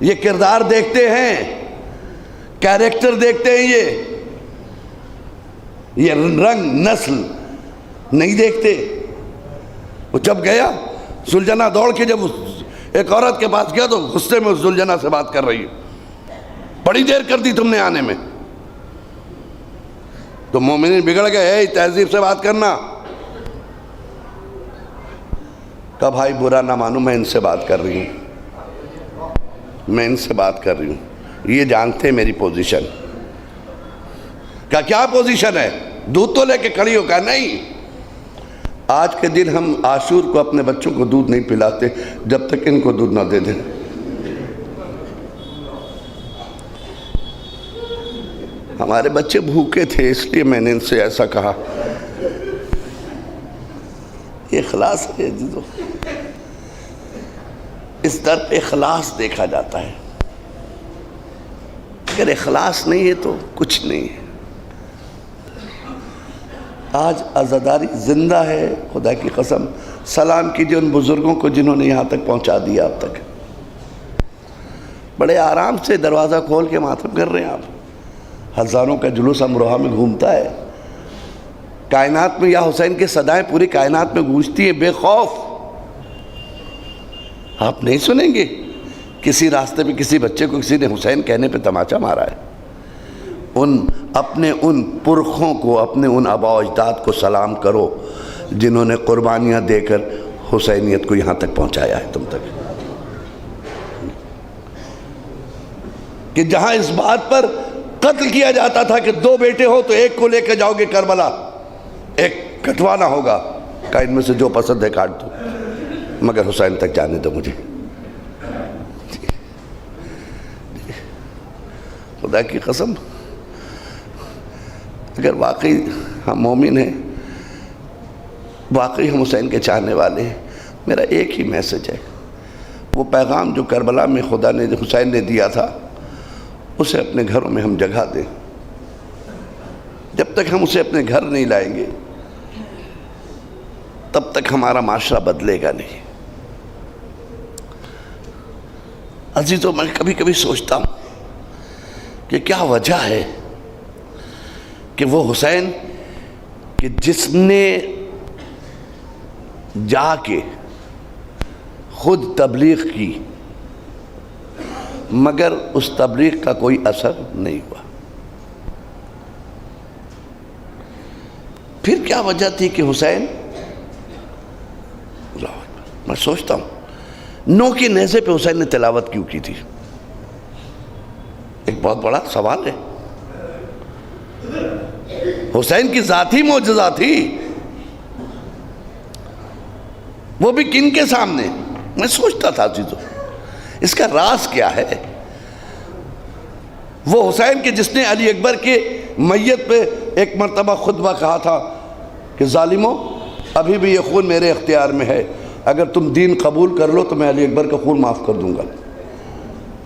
یہ کردار دیکھتے ہیں، کیریکٹر دیکھتے ہیں، یہ رنگ نسل نہیں دیکھتے. وہ جب گیا ذوالجناح دوڑ کے جب ایک عورت کے پاس گیا تو غصے میں اس ذوالجناح سے بات کر رہی ہے، بڑی دیر کر دی تم نے آنے میں. تو مومنین بگڑ گئے، اے تہذیب سے بات کرنا. کہا بھائی برا نہ مانو، میں ان سے بات کر رہی ہوں، یہ جانتے ہیں میری پوزیشن. کہا کیا پوزیشن ہے، دودھ تو لے کے کھڑی ہو. کہا نہیں، آج کے دن ہم عاشور کو اپنے بچوں کو دودھ نہیں پلاتے جب تک ان کو دودھ نہ دے دیں. ہمارے بچے بھوکے تھے اس لیے میں نے ان سے ایسا کہا. یہ اخلاص ہے عزیزو، اس در پہ اخلاص دیکھا جاتا ہے. اگر اخلاص نہیں ہے تو کچھ نہیں ہے. آج عزاداری زندہ ہے، خدا کی قسم. سلام کیجئے ان بزرگوں کو جنہوں نے یہاں تک پہنچا دیا. اب تک بڑے آرام سے دروازہ کھول کے ماتم کر رہے ہیں آپ. ہزاروں کا جلوس امروہہ میں گھومتا ہے، کائنات میں یا حسین کے صدائیں پوری کائنات میں گونجتی ہیں بے خوف. آپ نہیں سنیں گے کسی راستے پہ کسی بچے کو کسی نے حسین کہنے پہ تماچا مارا ہے. اپنے ان پرخوں کو، اپنے ان آباء و اجداد کو سلام کرو جنہوں نے قربانیاں دے کر حسینیت کو یہاں تک پہنچایا ہے تم تک. کہ جہاں اس بات پر قتل کیا جاتا تھا کہ 2 بیٹے ہو تو ایک کو لے کے جاؤ گے کربلا، ایک کٹوانا ہوگا، کہ ان میں سے جو پسند ہے کاٹ دو، مگر حسین تک جانے دو مجھے. خدا کی قسم اگر واقعی ہم مومن ہیں، واقعی ہم حسین کے چاہنے والے ہیں، میرا ایک ہی میسج ہے، وہ پیغام جو کربلا میں خدا نے حسین نے دیا تھا اسے اپنے گھروں میں ہم جگہ دیں. جب تک ہم اسے اپنے گھر نہیں لائیں گے تب تک ہمارا معاشرہ بدلے گا نہیں. عزیزو میں کبھی کبھی سوچتا ہوں کہ کیا وجہ ہے کہ وہ حسین کہ جس نے جا کے خود تبلیغ کی مگر اس تبلیغ کا کوئی اثر نہیں ہوا. پھر کیا وجہ تھی کہ حسین، میں سوچتا ہوں 9 کے نیزے پہ حسین نے تلاوت کیوں کی تھی؟ ایک بہت بڑا سوال ہے. حسین کی ذاتی معجزہ تھی، وہ بھی کن کے سامنے؟ میں سوچتا تھا چیزوں اس کا راز کیا ہے. وہ حسین کے جس نے علی اکبر کے میت پہ ایک مرتبہ خطبہ کہا تھا کہ ظالموں ابھی بھی یہ خون میرے اختیار میں ہے، اگر تم دین قبول کر لو تو میں علی اکبر کا خون معاف کر دوں گا.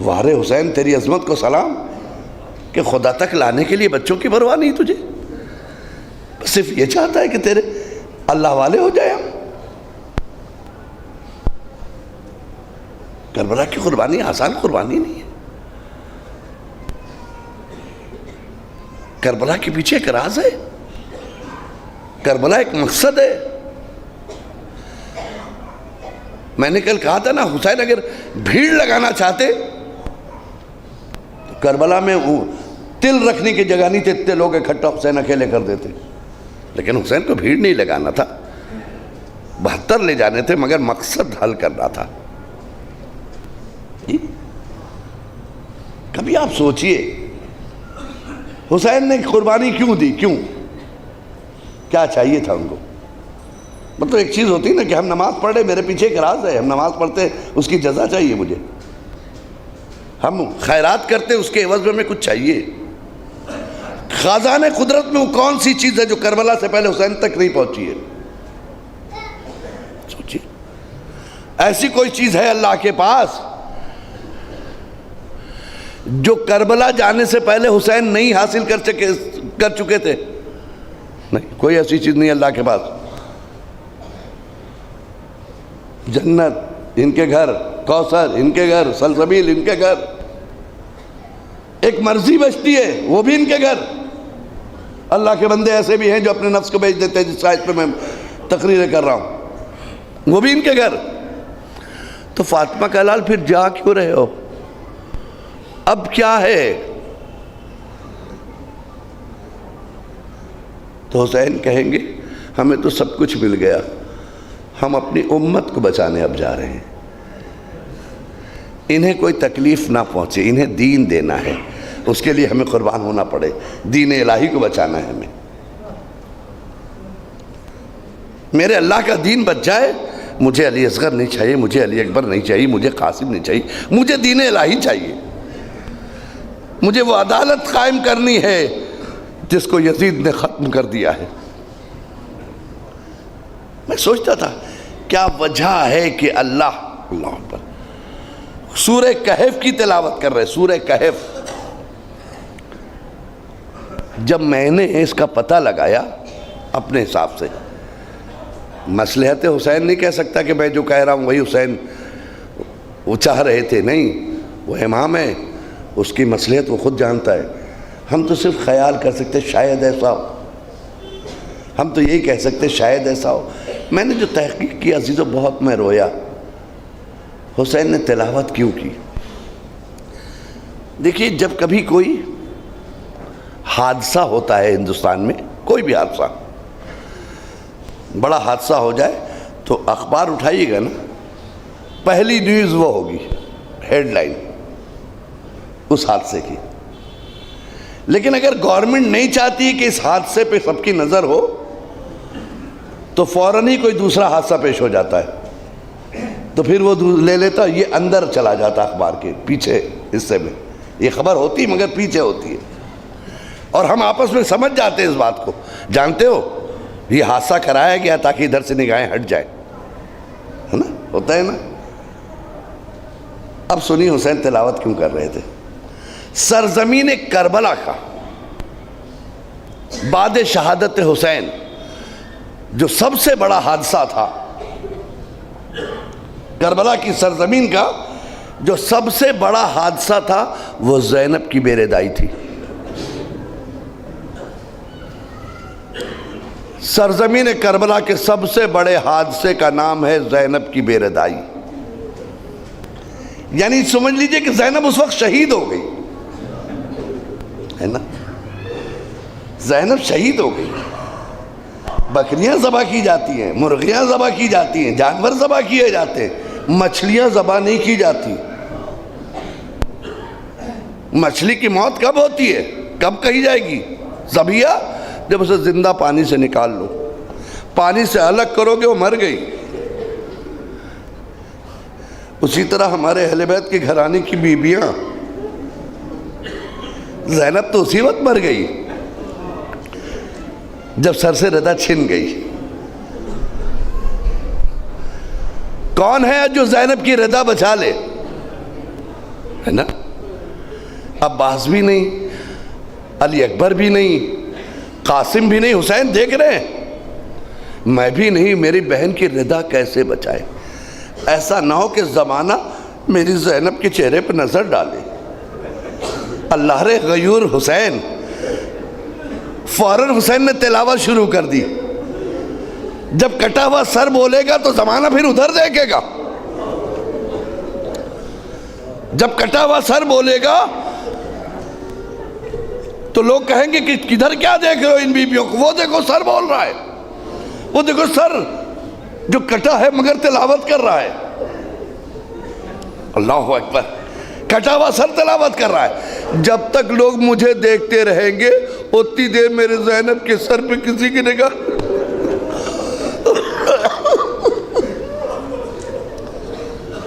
وارے حسین تیری عظمت کو سلام کہ خدا تک لانے کے لیے بچوں کی پرواہ نہیں تجھے، صرف یہ چاہتا ہے کہ تیرے اللہ والے ہو جائیں. کربلا کی قربانی آسان قربانی نہیں ہے. کربلا کے پیچھے ایک راز ہے، کربلا ایک مقصد ہے. میں نے کل کہا تھا نا، حسین اگر بھیڑ لگانا چاہتے تو کربلا میں تل رکھنے کی جگہ نہیں تھے، اتنے لوگ اکٹھا حسین اکیلے کر دیتے. لیکن حسین کو بھیڑ نہیں لگانا تھا، 72 لے جانے تھے، مگر مقصد حل کرنا تھا. کبھی آپ سوچئے حسین نے قربانی کیوں دی؟ کیوں؟ کیا چاہیے تھا ان کو؟ مطلب ایک چیز ہوتی نا کہ ہم نماز پڑھ رہے، میرے پیچھے ایک راز ہے، ہم نماز پڑھتے اس کی جزا چاہیے مجھے، ہم خیرات کرتے اس کے عوض میں ہمیں کچھ چاہیے. خزانہ قدرت میں وہ کون سی چیز ہے جو کربلا سے پہلے حسین تک نہیں پہنچی ہے؟ سوچیے، ایسی کوئی چیز ہے اللہ کے پاس جو کربلا جانے سے پہلے حسین نہیں حاصل کر چکے تھے؟ نہیں، کوئی ایسی چیز نہیں اللہ کے پاس. جنت ان کے گھر، کوثر ان کے گھر، سلسبیل ان کے گھر، ایک مرضی بچتی ہے وہ بھی ان کے گھر. اللہ کے بندے ایسے بھی ہیں جو اپنے نفس کو بیچ دیتے ہیں، جس سائٹ پہ میں تقریریں کر رہا ہوں، وہ بھی ان کے گھر. تو فاطمہ کا لال پھر جا کیوں رہے ہو؟ اب کیا ہے؟ تو حسین کہیں گے ہمیں تو سب کچھ مل گیا، ہم اپنی امت کو بچانے اب جا رہے ہیں. انہیں کوئی تکلیف نہ پہنچے، انہیں دین دینا ہے، اس کے لیے ہمیں قربان ہونا پڑے، دین الہی کو بچانا ہے ہمیں. میرے اللہ کا دین بچ جائے، مجھے علی اصغر نہیں چاہیے، مجھے علی اکبر نہیں چاہیے، مجھے قاسم نہیں چاہیے، مجھے دین الہی چاہیے. مجھے وہ عدالت قائم کرنی ہے جس کو یزید نے ختم کر دیا ہے. میں سوچتا تھا کیا وجہ ہے کہ اللہ پر سورہ کہف کی تلاوت کر رہے. سورہ کہف جب میں نے اس کا پتہ لگایا اپنے حساب سے، مصلحت حسین نہیں کہہ سکتا کہ میں جو کہہ رہا ہوں وہی حسین وہ چاہ رہے تھے، نہیں، وہ امام ہے، اس کی مصلحت وہ خود جانتا ہے. ہم تو صرف خیال کر سکتے شاید ایسا ہو، ہم تو یہی کہہ سکتے شاید ایسا ہو. میں نے جو تحقیق کی عزیزو، بہت میں رویا. حسین نے تلاوت کیوں کی؟ دیکھیے، جب کبھی کوئی حادثہ ہوتا ہے ہندوستان میں، کوئی بھی حادثہ، بڑا حادثہ ہو جائے تو اخبار اٹھائیے گا نا، پہلی نیوز وہ ہوگی، ہیڈ لائن اس حادثے کی. لیکن اگر گورنمنٹ نہیں چاہتی کہ اس حادثے پہ سب کی نظر ہو تو فوراً ہی کوئی دوسرا حادثہ پیش ہو جاتا ہے، تو پھر وہ لے لیتا، یہ اندر چلا جاتا اخبار کے پیچھے حصے میں. یہ خبر ہوتی مگر پیچھے ہوتی ہے، اور ہم آپس میں سمجھ جاتے ہیں اس بات کو. جانتے ہو یہ حادثہ کرایا گیا تاکہ ادھر سے نگاہیں ہٹ جائیں، ہے نا، ہوتا ہے نا. اب سنی حسین تلاوت کیوں کر رہے تھے. سرزمین کربلا کا بعد شہادت حسین جو سب سے بڑا حادثہ تھا، کربلا کی سرزمین کا جو سب سے بڑا حادثہ تھا، وہ زینب کی بیردائی تھی. سرزمین کربلا کے سب سے بڑے حادثے کا نام ہے زینب کی بے رضائی. یعنی سمجھ لیجئے کہ زینب اس وقت شہید ہو گئی ہے نا. زینب شہید ہو گئی. بکریاں ذبح کی جاتی ہیں, مرغیاں ذبح کی جاتی ہیں, جانور ذبح کیے جاتے ہیں, مچھلیاں ذبح نہیں کی جاتی. مچھلی کی موت کب ہوتی ہے, کب کہی جائے گی؟ ذبیحہ جب اسے زندہ پانی سے نکال لو, پانی سے الگ کرو گے وہ مر گئی. اسی طرح ہمارے اہل بیت کے گھرانے کی بیویاں, زینب تو اسی وقت مر گئی جب سر سے ردا چھن گئی. کون ہے جو زینب کی ردا بچا لے؟ ہے نا. عباس بھی نہیں, علی اکبر بھی نہیں, قاسم بھی نہیں, حسین دیکھ رہے ہیں, میں بھی نہیں. میری بہن کی ردا کیسے بچائے؟ ایسا نہ ہو کہ زمانہ میری زینب کے چہرے پہ نظر ڈالے. اللہ رے غیور حسین. فوراً حسین نے تلاوت شروع کر دی. جب کٹا ہوا سر بولے گا تو زمانہ پھر ادھر دیکھے گا. جب کٹا ہوا سر بولے گا تو لوگ کہیں گے کہ کدھر کیا دیکھ رہے ہو ان بیویوں کو؟ وہ دیکھو سر بول رہا ہے, وہ دیکھو سر جو کٹا ہے مگر تلاوت کر رہا ہے. اللہ اکبر. کٹا ہوا سر تلاوت کر رہا ہے. جب تک لوگ مجھے دیکھتے رہیں گے اتنی دیر میرے زینب کے سر پہ کسی کی نگاہ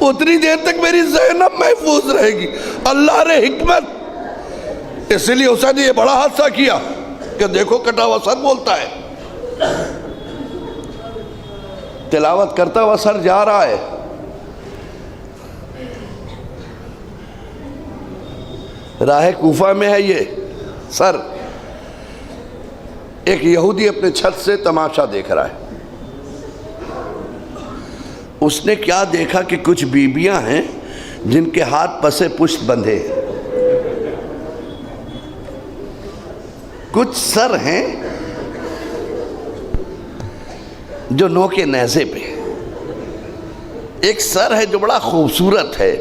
اتنی دیر تک میری زینب محفوظ رہے گی. اللہ رے حکمت. اس لیے حسین نے یہ بڑا حادثہ کیا کہ دیکھو کٹا ہوا سر بولتا ہے. تلاوت کرتا ہوا سر جا رہا ہے. راہ کوفہ میں ہے یہ سر. ایک یہودی اپنے چھت سے تماشا دیکھ رہا ہے. اس نے کیا دیکھا کہ کچھ بیبیاں ہیں جن کے ہاتھ پسے پشت بندھے, کچھ سر ہیں جو نوکے نیزے پہ. ایک سر ہے جو بڑا خوبصورت ہے,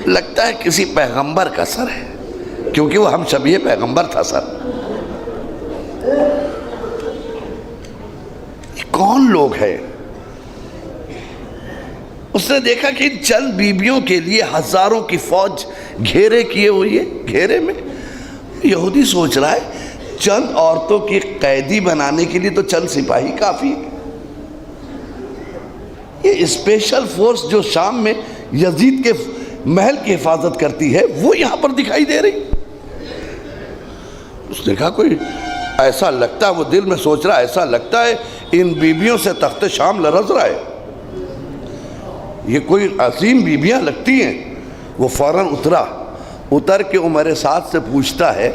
لگتا ہے کسی پیغمبر کا سر ہے کیونکہ وہ ہم شبیہ پیغمبر تھا سر. یہ کون لوگ ہیں؟ اس نے دیکھا کہ ان چند بیبیوں کے لیے ہزاروں کی فوج گھیرے کیے ہوئی ہے. گھیرے میں یہودی سوچ رہا ہے چند عورتوں کی قیدی بنانے کے لیے تو چند سپاہی کافی ہے. یہ اسپیشل فورس جو شام میں یزید کے محل کی حفاظت کرتی ہے وہ یہاں پر دکھائی دے رہی. اس نے کہا کوئی ایسا لگتا ہے, وہ دل میں سوچ رہا ایسا لگتا ہے ان بیبیوں سے تخت شام لرز رہا ہے, یہ کوئی عظیم بیبیاں لگتی ہیں. وہ فوراً اتر کے عمر سعد سے پوچھتا ہے,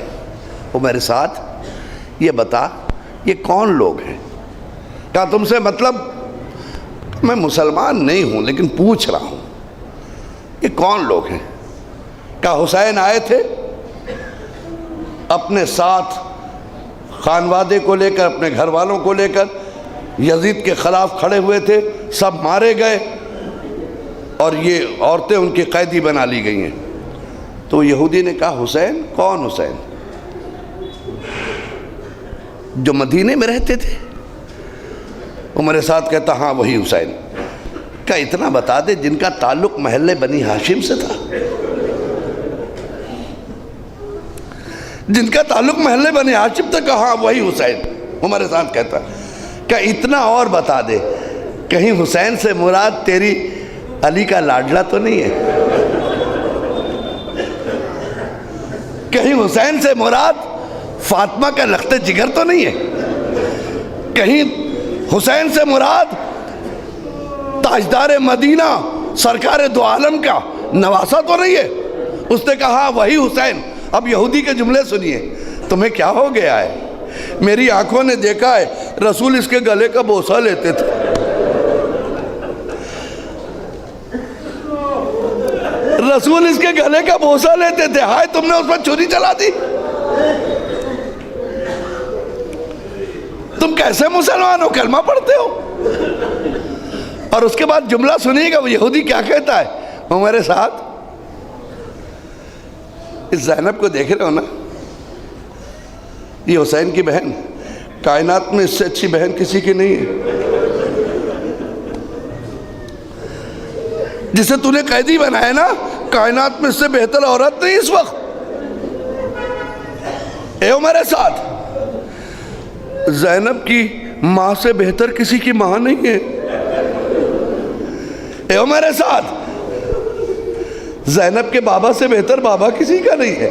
عمر سعد یہ بتا یہ کون لوگ ہیں؟ کہا تم سے مطلب میں مسلمان نہیں ہوں لیکن پوچھ رہا ہوں یہ کون لوگ ہیں؟ کہا حسین آئے تھے اپنے ساتھ خانوادے کو لے کر, اپنے گھر والوں کو لے کر, یزید کے خلاف کھڑے ہوئے تھے, سب مارے گئے اور یہ عورتیں ان کی قیدی بنا لی گئی ہیں. تو یہودی نے کہا حسین کون حسین؟ جو مدینے میں رہتے تھے. عمر سعد کہتا ہاں وہی حسین. کہا اتنا بتا دے جن کا تعلق محلے بنی ہاشم سے تھا, جن کا تعلق محلے بنی ہاشم تھا. کہا ہاں وہی حسین. عمر سعد کہتا کہ اتنا اور بتا دے کہیں حسین سے مراد تیری علی کا لاڈلا تو نہیں ہے؟ کہیں حسین سے مراد فاطمہ کا لخت جگر تو نہیں ہے؟ کہیں حسین سے مراد تاجدار مدینہ سرکار دو عالم کا نواسہ تو نہیں ہے؟ اس نے کہا وہی حسین. اب یہودی کے جملے سنیے. تمہیں کیا ہو گیا ہے؟ میری آنکھوں نے دیکھا ہے رسول اس کے گلے کا بوسہ لیتے تھے. رسول اس کے گلے کا بوسہ لیتے تھے. ہائے تم نے اس پر چھری چلا دی. تم کیسے مسلمان ہو، کلمہ پڑھتے ہو؟ اور اس کے بعد جملہ سنیے گا وہ یہودی کیا کہتا ہے، وہ میرے ساتھ اس زینب کو دیکھ رہے ہو نا، یہ حسین کی بہن، کائنات میں اس سے اچھی بہن کسی کی نہیں ہے، جسے تو نے قیدی بنایا نا، کائنات میں اس سے بہتر عورت نہیں اس وقت، اے میرے ساتھ، زینب کی ماں سے بہتر کسی کی ماں نہیں ہے، اے میرے ساتھ، زینب کے بابا سے بہتر بابا کسی کا نہیں ہے،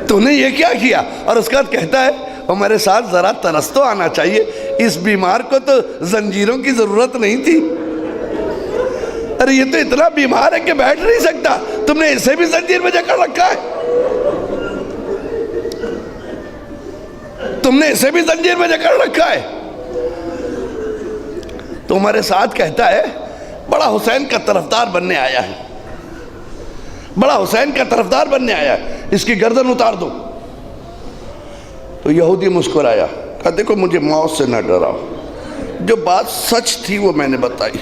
تو نے یہ کیا کیا؟ اور اس کے بعد کہتا ہے وہ میرے ساتھ ذرا ترس تو آنا چاہیے، اس بیمار کو تو زنجیروں کی ضرورت نہیں تھی، ارے یہ تو اتنا بیمار ہے کہ بیٹھ نہیں سکتا، تم نے اسے بھی زنجیر میں جکڑ رکھا ہے، تم نے اسے بھی زنجیر میں جکڑ رکھا ہے، تو ہمارے ساتھ کہتا ہے بڑا حسین کا طرفدار بننے آیا ہے، بڑا حسین کا طرفدار بننے آیا ہے، اس کی گردن اتار دو۔ تو یہودی مسکرایا، کہا دیکھو مجھے موت سے نہ ڈراؤ، جو بات سچ تھی وہ میں نے بتائی،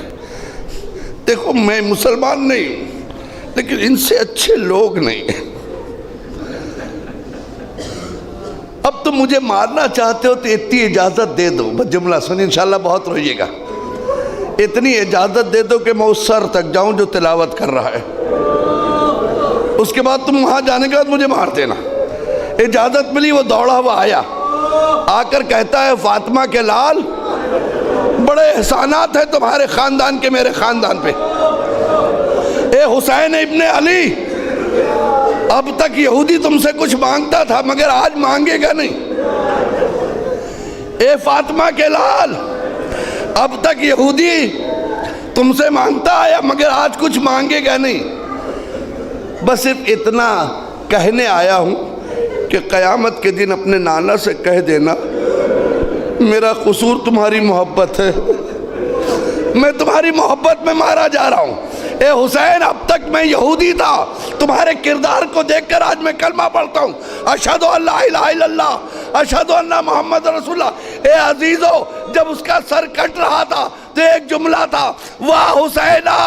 دیکھو میں مسلمان نہیں ہوں لیکن ان سے اچھے لوگ نہیں ہیں، اب تم مجھے مارنا چاہتے ہو تو اتنی اجازت دے دو، بس جملہ سنی انشاءاللہ بہت روئیے گا، اتنی اجازت دے دو کہ میں اس سر تک جاؤں جو تلاوت کر رہا ہے، اس کے بعد تم وہاں جانے کے بعد مجھے مار دینا۔ اجازت ملی، وہ دوڑا ہوا آیا، آ کر کہتا ہے فاطمہ کے لال بڑے احسانات ہیں تمہارے خاندان کے میرے خاندان پہ، اے حسین ابن علی، اب تک یہودی تم سے کچھ مانگتا تھا مگر آج مانگے گا نہیں، اے فاطمہ کے لال، اب تک یہودی تم سے مانگتا آیا مگر آج کچھ مانگے گا نہیں، بس صرف اتنا کہنے آیا ہوں کہ قیامت کے دن اپنے نانا سے کہہ دینا میرا قصور تمہاری محبت ہے، میں تمہاری محبت میں مارا جا رہا ہوں، اے حسین اب تک میں یہودی تھا، تمہارے کردار کو دیکھ کر آج میں کلمہ پڑھتا ہوں، اشہد ان لا الہ الا اللہ اشہد ان محمد رسول اللہ۔ اے عزیزو، جب اس کا سر کٹ رہا تھا تو ایک جملہ تھا، واہ حسینہ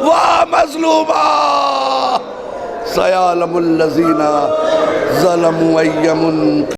واہ مظلومہ سیعلم الذین ظلموا ای منقلب